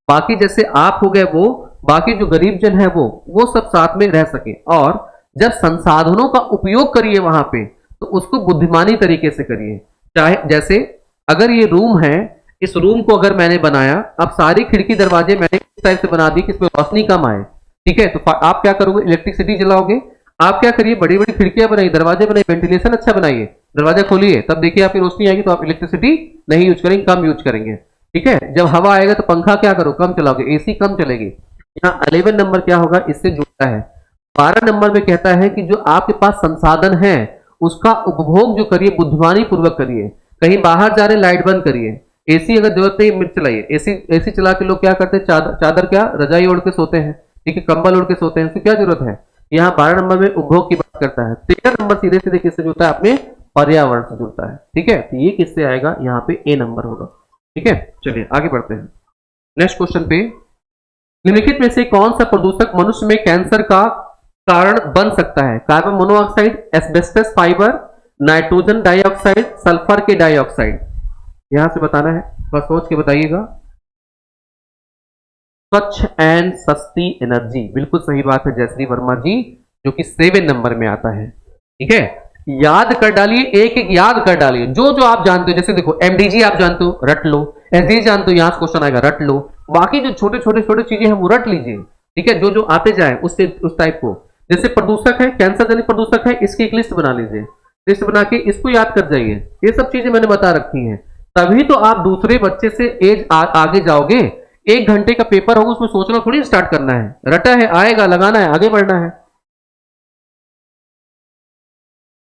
बाकी जैसे आप हो गए वो, बाकी जो गरीब जन है वो सब साथ में रह सके। और जब संसाधनों का उपयोग करिए वहां पे तो उसको बुद्धिमानी तरीके से करिए। चाहे जैसे अगर ये रूम है, इस रूम को अगर मैंने बनाया, अब सारी खिड़की दरवाजे मैंने इस टाइप से बना दी कि इसमें रोशनी कम आए। ठीक है, तो आप क्या करोगे, इलेक्ट्रिसिटी जलाओगे। आप क्या करिए, बड़ी बड़ी खिड़कियां बनाइए, दरवाजे बनाइए, वेंटिलेशन अच्छा बनाइए, दरवाजा खोलिए, तब देखिए आपकी रोशनी आएगी, तो आप इलेक्ट्रिसिटी नहीं यूज करेंगे, कम यूज करेंगे। ठीक है, जब हवा आएगा तो पंखा क्या करो, कम चलाओगे, एसी कम चलेगी। यहाँ 11 नंबर क्या होगा, इससे जुड़ता है। 12 नंबर में कहता है कि जो आपके पास संसाधन है उसका उपभोग जो करिए बुद्धिमानी पूर्वक करिए। कहीं बाहर जा रहे लाइट बंद करिए, एसी अगर जरूरत नहीं मिर्च चलाइए। एसी चला के लोग क्या करते हैं, चादर क्या रजाई ओढ़ के सोते हैं, ठीक है, कंबल ओढ़ के सोते हैं, उसकी क्या जरूरत है। यहाँ 12 नंबर में उपभोग की बात करता है। 13 नंबर सीधे सीधे किससे जुड़ता है, अपने पर्यावरण से जुड़ता है। ठीक है, तो ये किससे आएगा, यहाँ पे ए नंबर होगा। ठीक है, चलिए आगे बढ़ते हैं नेक्स्ट क्वेश्चन पे। निम्नलिखित में से कौन सा प्रदूषक मनुष्य में कैंसर का कारण बन सकता है? Carbon monoxide, asbestos fibre, nitrogen dioxide, sulphur के डाइऑक्साइड। यहां से बताना है, बस सोच के बताइएगा। स्वच्छ एंड सस्ती एनर्जी, बिल्कुल सही बात है जयश्री वर्मा जी, जो कि 7 नंबर में आता है। ठीक है, याद कर डालिए, एक एक याद कर डालिए, जो जो आप जानते हो। जैसे देखो एमडीजी आप जानते हो, रट लो। एसडीजी जानते हो, यहां से क्वेश्चन आएगा, रट लो। बाकी जो छोटे छोटे चीजें हैं वो रट लीजिए। ठीक है, जो जो आते जाए उससे उस टाइप को। जैसे प्रदूषक है, कैंसर जनित प्रदूषक है, इसकी एक लिस्ट बना लीजिए, लिस्ट बना के इसको याद कर जाइए। ये सब चीजें मैंने बता रखी हैं, तभी तो आप दूसरे बच्चे से एज आगे जाओगे। 1 घंटे का पेपर होगा, उसमें सोचना थोड़ी स्टार्ट करना है, रटा है, आएगा, लगाना है, आगे बढ़ना है।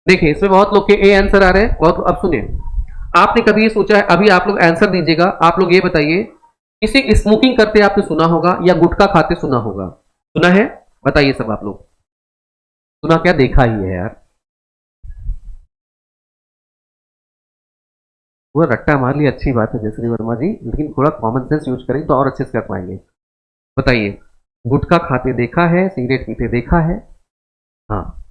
देखिए इसमें बहुत लोग के ए आंसर आ रहे हैं, बहुत। अब सुनिए, आपने कभी ये सोचा है, अभी आप लोग आंसर दीजिएगा, आप लोग ये बताइए, किसी स्मोकिंग करते आपने सुना होगा या गुटखा खाते सुना होगा? सुना है? बताइए सब आप लोग, सुना क्या, देखा ही है यार। वो रट्टा मार लिया, अच्छी बात है जयश्री वर्मा जी, लेकिन थोड़ा कॉमन सेंस यूज करें तो और अच्छे से कर पाएंगे। बताइए, गुटखा खाते देखा है, सिगरेट पीते देखा है? हाँ,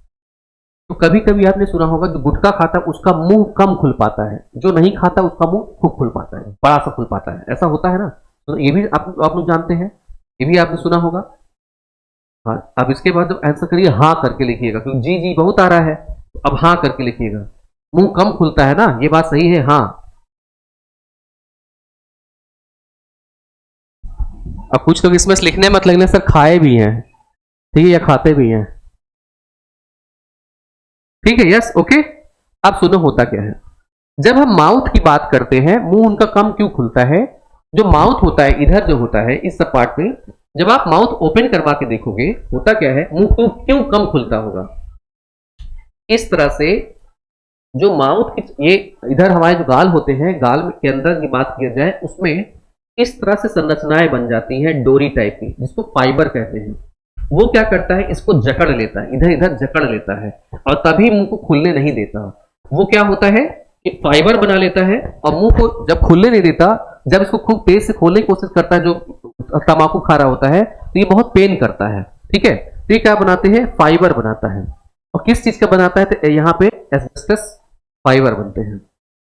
तो कभी कभी आपने सुना होगा जो गुटखा खाता है उसका मुंह कम खुल पाता है, जो नहीं खाता उसका मुंह खूब खुल पाता है, बड़ा सा खुल पाता है, ऐसा होता है ना। तो ये भी आप लोग जानते हैं, ये भी आपने सुना होगा। हाँ, अब इसके बाद जब आंसर करिए हाँ करके लिखिएगा, क्योंकि जी जी बहुत आ रहा है, तो अब हाँ करके लिखिएगा। मुंह कम खुलता है ना, ये बात सही है, हाँ। अब कुछ लोग इसमें लिखने मत लगने सर, खाए भी हैं, ठीक है, या खाते भी हैं, ठीक है, यस, ओके। अब सुनो होता क्या है, जब हम माउथ की बात करते हैं, मुंह उनका कम क्यों खुलता है? जो माउथ होता है इधर जो होता है इस सब पार्ट में, जब आप माउथ ओपन करवा के देखोगे होता क्या है, मुंह क्यों कम खुलता होगा? इस तरह से जो माउथ, ये इधर हमारे जो गाल होते हैं, गाल के अंदर की बात की जाए उसमें इस तरह से संरचनाएं बन जाती हैं डोरी टाइप की, जिसको फाइबर कहते हैं। वो क्या करता है, इसको जकड़ लेता है, इधर इधर जकड़ लेता है, और तभी मुंह को खुलने नहीं देता। वो क्या होता है कि फाइबर बना लेता है और मुंह को जब खुलने नहीं देता, जब इसको खूब तेज से खोलने की कोशिश करता है जो तंबाकू खा रहा होता है, तो ये बहुत पेन करता है। ठीक है, तो ये क्या बनाते हैं, फाइबर बनाता है। और किस चीज का बनाता है, तो यहाँ पे एस्बेस्टस फाइबर बनते हैं।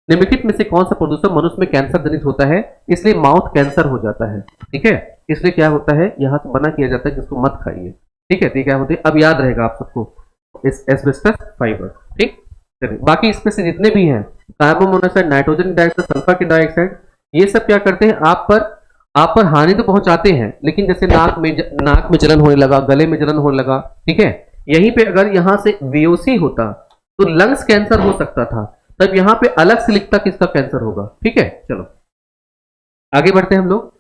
निम्नलिखित में से कौन सा प्रदूषण मनुष्य में कैंसर जनित होता है, इसलिए माउथ कैंसर हो जाता है। ठीक है, इसलिए क्या होता है, यहाँ से मना किया जाता है जिसको मत खाइए। ठीक है, तो क्या होते हैं, अब याद रहेगा आप सबको, इस एस्बेस्टस फाइबर। ठीक, चलिए बाकी इसमें से जितने भी हैं, carbon monoxide, nitrogen dioxide, sulphur dioxide, ये सब क्या करते हैं, आप पर हानि तो पहुंचाते हैं, लेकिन जैसे नाक में जलन होने लगा, गले में जलन होने लगा। ठीक है, यहीं पे अगर यहां से VOC होता तो लंग्स कैंसर हो सकता था, तब यहां पे अलग से लिखता किसका कैंसर होगा। ठीक है, चलो आगे बढ़ते हैं हम लोग।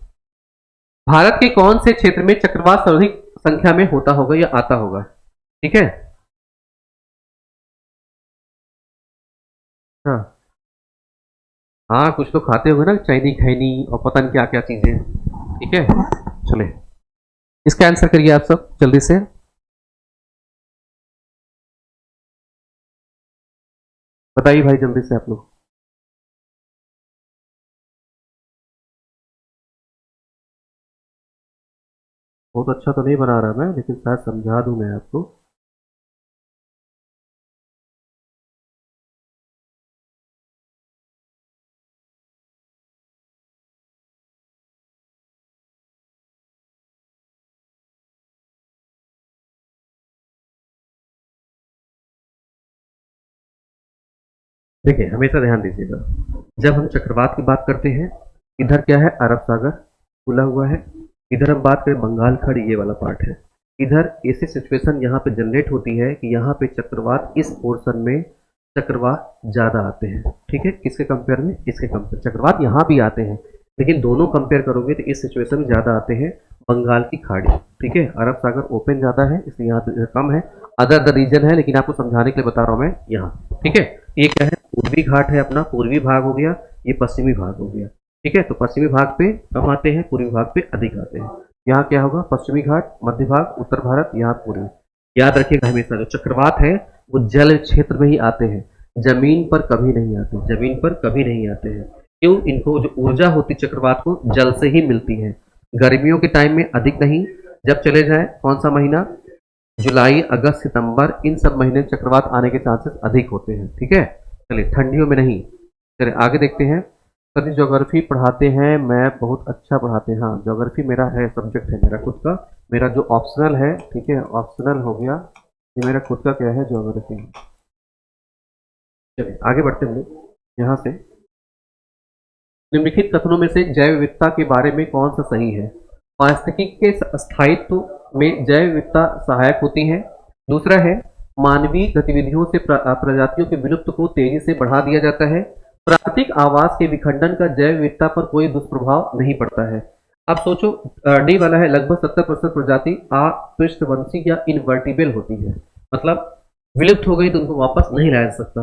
भारत के कौन से क्षेत्र में चक्रवात सर्वाधिक संख्या में होता होगा या आता होगा। ठीक है, हाँ हाँ, कुछ तो खाते होंगे ना, चाइनी खैनी और पता नहीं क्या क्या चीजें। ठीक है, चले इसका आंसर करिए आप सब जल्दी से। बताइए भाई जल्दी से आप लोग। बहुत अच्छा तो नहीं बना रहा मैं, लेकिन शायद समझा दूं मैं आपको। देखिए हमेशा ध्यान दीजिएगा, जब हम चक्रवात की बात करते हैं, इधर क्या है, अरब सागर खुला हुआ है। इधर हम बात करें बंगाल खाड़ी, ये वाला पार्ट है। इधर ऐसी सिचुएशन यहाँ पे जनरेट होती है कि यहाँ पे चक्रवात, इस पोर्शन में चक्रवात ज्यादा आते हैं। ठीक है, किसके कंपेयर में, इसके कंपेयर। चक्रवात यहाँ भी आते हैं, लेकिन दोनों कंपेयर करोगे तो इस सिचुएशन में ज्यादा आते हैं बंगाल की खाड़ी। ठीक है, अरब सागर ओपन ज्यादा है, इसलिए यहाँ पे कम है। अदर रीजन है, लेकिन आपको समझाने के लिए बता रहा हूँ मैं यहाँ। ठीक है, ये क्या है, पूर्वी घाट है अपना, पूर्वी भाग हो गया, ये पश्चिमी भाग हो गया। ठीक है, तो पश्चिमी भाग पे कम आते हैं, पूर्वी भाग पे अधिक आते हैं। यहाँ क्या होगा, पश्चिमी घाट, मध्य भाग, उत्तर भारत, यहाँ पूर्वी। याद रखिएगा हमेशा जो चक्रवात है वो जल क्षेत्र में ही आते हैं, जमीन पर कभी नहीं आते, जमीन पर कभी नहीं आते हैं। क्यों, इनको जो ऊर्जा होती चक्रवात को जल से ही मिलती है। गर्मियों के टाइम में अधिक नहीं, जब चले जाए कौन सा महीना, जुलाई, अगस्त, सितंबर, इन सब महीने चक्रवात आने के चांसेस अधिक होते हैं। ठीक है, चलिए ठंडियों में नहीं। चलिए आगे देखते हैं। सर ज्योग्राफी पढ़ाते हैं, मैं बहुत अच्छा पढ़ाते हैं। हाँ, ज्योग्राफी मेरा है, सब्जेक्ट है मेरा खुद का, मेरा जो ऑप्शनल है। ठीक है, ऑप्शनल हो गया, ये मेरा खुद का क्या है, ज्योग्राफी। चलिए आगे बढ़ते हैं यहाँ से। निम्नलिखित कथनों में से जैव विविधता के बारे में कौन सा सही है। पारिस्थितिकी के स्थायित्व में जैव विविधता सहायक होती है। दूसरा है, मानवीय गतिविधियों से प्रजातियों के विलुप्त को तेजी से बढ़ा दिया जाता है। प्राकृतिक आवास के विखंडन का जैव विविधता पर कोई दुष्प्रभाव नहीं पड़ता है। अब सोचो, डी वाला है, लगभग 70% प्रजाति अपृष्ठवंशी या इनवर्टिबल होती है, मतलब विलुप्त हो गई तो उनको वापस नहीं लाया जा सकता।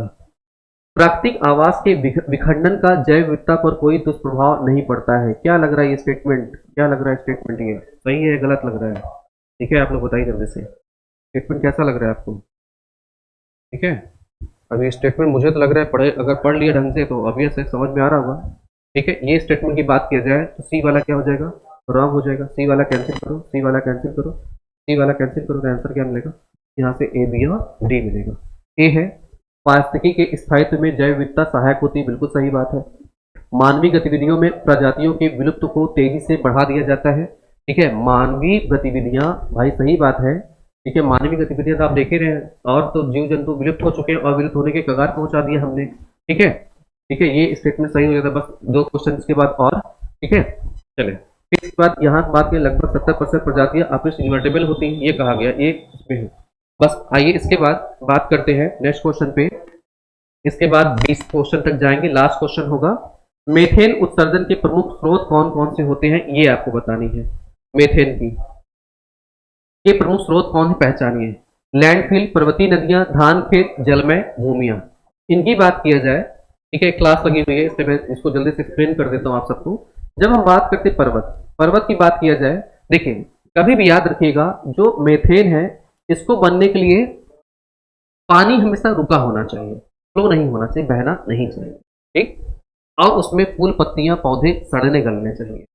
प्राकृतिक आवास के विखंडन का जैव विविधता पर कोई दुष्प्रभाव नहीं पड़ता है। क्या लग रहा है ये स्टेटमेंट, क्या लग रहा है स्टेटमेंट, ये सही है गलत लग रहा है। ठीक है, आप लोग बताइए जल्दी से, स्टेटमेंट कैसा लग रहा है आपको। ठीक है, अब ये स्टेटमेंट मुझे तो लग रहा है अगर पढ़ लिया ढंग से तो ऑब्वियस है, समझ में आ रहा होगा। ठीक है, ये स्टेटमेंट की बात किया जाए तो सी वाला क्या हो जाएगा, रॉन्ग हो जाएगा। सी वाला कैंसिल करो, सी वाला कैंसिल करो, सी वाला कैंसिल करो, तो आंसर क्या मिलेगा, यहाँ से ए, बी और डी मिलेगा। ए है, पारिस्थितिकी के स्थायित्व में जैव विविधता सहायक होती है, बिल्कुल सही बात है। मानवीय गतिविधियों में प्रजातियों के विलुप्त को तेजी से बढ़ा दिया जाता है। ठीक है, मानवीय गतिविधियां, भाई सही बात है। ठीक है, मानवीय गतिविधियां तो आप देखे रहे हैं, और तो जीव जंतु विलुप्त हो चुके हैं और विलुप्त होने के कगार पहुंचा दिया हमने। ठीक है, ठीक है, ये स्टेटमेंट सही हो जाता है, बस 2 क्वेश्चन के बाद और। ठीक है, चले इसके बाद यहाँ बात करें, लगभग 70% प्रजातियां अपृष्ठ इन्वर्टेबल होती हैं, ये कहा गया, ये इसमें है। बस आइए इसके बाद बात करते हैं नेक्स्ट क्वेश्चन पे। इसके बाद 20 क्वेश्चन तक जाएंगे, लास्ट क्वेश्चन होगा, मेथेन उत्सर्जन के प्रमुख स्रोत कौन कौन से होते हैं, ये आपको बतानी है। मेथेन की ये प्रमुख स्रोत कौन है, पहचानिए। लैंडफिल, पर्वतीय नदियां, धान खेत, जलमय भूमियां, इनकी बात किया जाए। ठीक है, क्लास लगी हुई है, इससे मैं इसको जल्दी से एक्सप्लेन कर देता हूं आप सबको। जब हम बात करते पर्वत की बात किया जाए, देखिए कभी भी याद रखिएगा, जो मेथेन है इसको बनने के लिए पानी हमेशा रुका होना चाहिए। फ्लो नहीं होना चाहिए, बहना नहीं चाहिए, ठीक। और उसमें फूल पत्तियां पौधे सड़ने गलने चाहिए।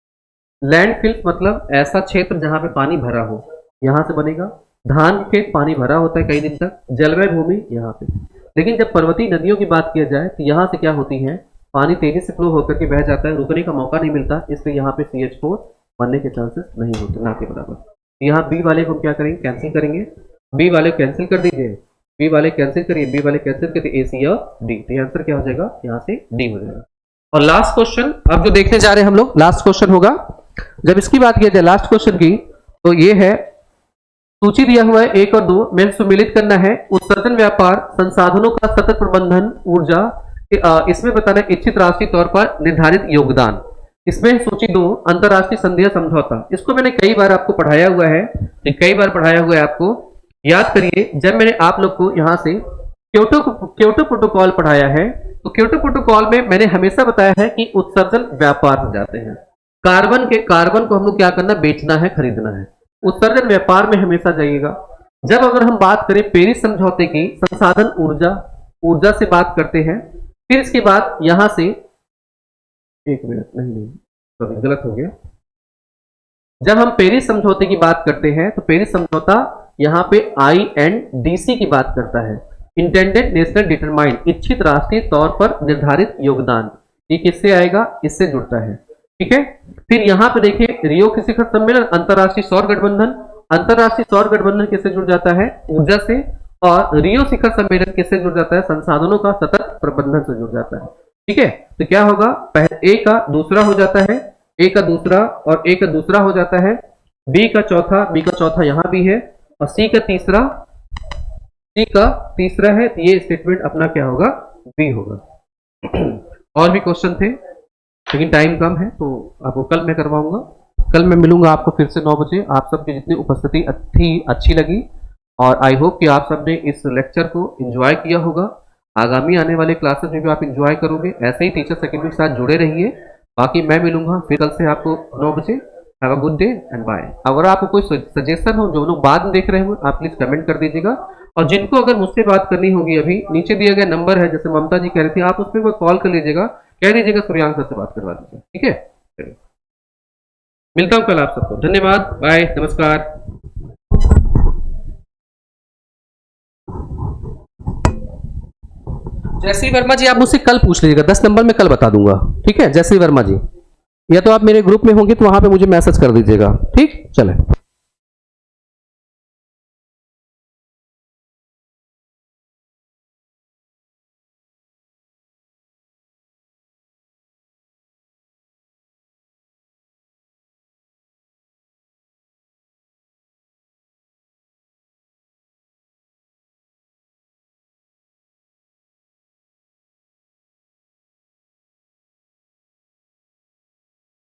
लैंडफिल मतलब ऐसा क्षेत्र जहां पे पानी भरा हो, यहां से बनेगा। धान खेत पानी भरा होता है कई दिन तक, जलमय भूमि यहाँ पे। लेकिन जब पर्वतीय नदियों की बात किया जाए तो यहाँ से क्या होती है, पानी तेजी से फ्लो होकर के बह जाता है, रुकने का मौका नहीं मिलता, इसलिए यहाँ पे CH4 बनने के चांसेस नहीं होते, ना के बराबर। यहाँ बी वाले को हम क्या करेंगे, कैंसिल करेंगे। बी वाले कैंसिल कर दीजिए, बी वाले कैंसिल करिए, बी वाले कैंसिल करिए, AC और D। तो आंसर क्या हो जाएगा, यहाँ से D हो जाएगा। और लास्ट क्वेश्चन अब जो देखने जा रहे हैं हम लोग, लास्ट क्वेश्चन होगा। जब इसकी बात किया जाए लास्ट क्वेश्चन की, तो ये है, सूची दिया हुआ है 1 और 2 में सम्मिलित करना है उत्सर्जन, व्यापार, संसाधनों का सतत प्रबंधन, ऊर्जा, इसमें बताना है इच्छित राष्ट्रीय तौर पर निर्धारित योगदान। इसमें सूची 2 अंतरराष्ट्रीय संधि समझौता। इसको मैंने कई बार आपको पढ़ाया हुआ है, कई बार पढ़ाया हुआ है आपको, याद करिए। जब मैंने आप लोग को यहाँ से क्योटो प्रोटोकॉल पढ़ाया है, तो क्योटो प्रोटोकॉल में मैंने हमेशा बताया है कि उत्सर्जन व्यापार से जाते हैं। कार्बन को हम लोग क्या करना, बेचना है, खरीदना है। उत्सर्जन व्यापार में हमेशा जाइएगा। जब अगर हम बात करें पेरिस समझौते की, संसाधन ऊर्जा से बात करते हैं। फिर इसके बाद यहां से, एक मिनट, नहीं सॉरी गलत हो गया। जब हम पेरिस समझौते की बात करते हैं तो पेरिस समझौता यहां पे INDC की बात करता है, इंटेंडेड नेशनल डिटरमाइंड, इच्छित राष्ट्रीय तौर पर निर्धारित योगदान। ये किससे आएगा, इससे जुड़ता है, ठीक है। फिर यहां पे देखिए रियो के शिखर सम्मेलन, अंतरराष्ट्रीय सौर गठबंधन। अंतरराष्ट्रीय सौर गठबंधन किससे जुड़ जाता है, ऊर्जा से। और रियो शिखर सम्मेलन किससे जुड़ जाता है, संसाधनों का सतत प्रबंधन से जुड़ जाता है, ठीक है। तो क्या होगा, पहले A का दूसरा हो जाता है, A का दूसरा और A का दूसरा हो जाता है, B का चौथा यहां भी है, और C का तीसरा है। तो ये स्टेटमेंट अपना क्या होगा, B होगा। और भी क्वेश्चन थे लेकिन टाइम कम है, तो आपको कल मैं करवाऊंगा। कल मैं मिलूंगा आपको फिर से 9 बजे। आप सबकी जितनी उपस्थिति अच्छी लगी, और आई होप कि आप सबने इस लेक्चर को एंजॉय किया होगा। आगामी आने वाले क्लासेस में भी आप एंजॉय करोगे। ऐसे ही टीचर्स अकेडमी के साथ जुड़े रहिए। बाकी मैं मिलूंगा फिर कल से आपको 9 बजे। Have a good day and bye. अगर आपको कोई सजेशन हो, जो लोग बाद में देख रहे हो, आप प्लीज कमेंट कर दीजिएगा। और जिनको अगर मुझसे बात करनी होगी, अभी नीचे दिया गया नंबर है, जैसे ममता जी कह रही थी, आप उसमें कोई कॉल कर लीजिएगा, कह दीजिएगा सूर्यांक सर से बात करवा दीजिए, ठीक है। मिलता हूं कल आप सबको। धन्यवाद, बाय, नमस्कार। जयश्री वर्मा जी, आप मुझसे कल पूछ लीजिएगा, 10 नंबर में कल बता दूंगा, ठीक है। जयश्री वर्मा जी, या तो आप मेरे ग्रुप में होंगे तो वहां पे मुझे मैसेज कर दीजिएगा, ठीक, चले।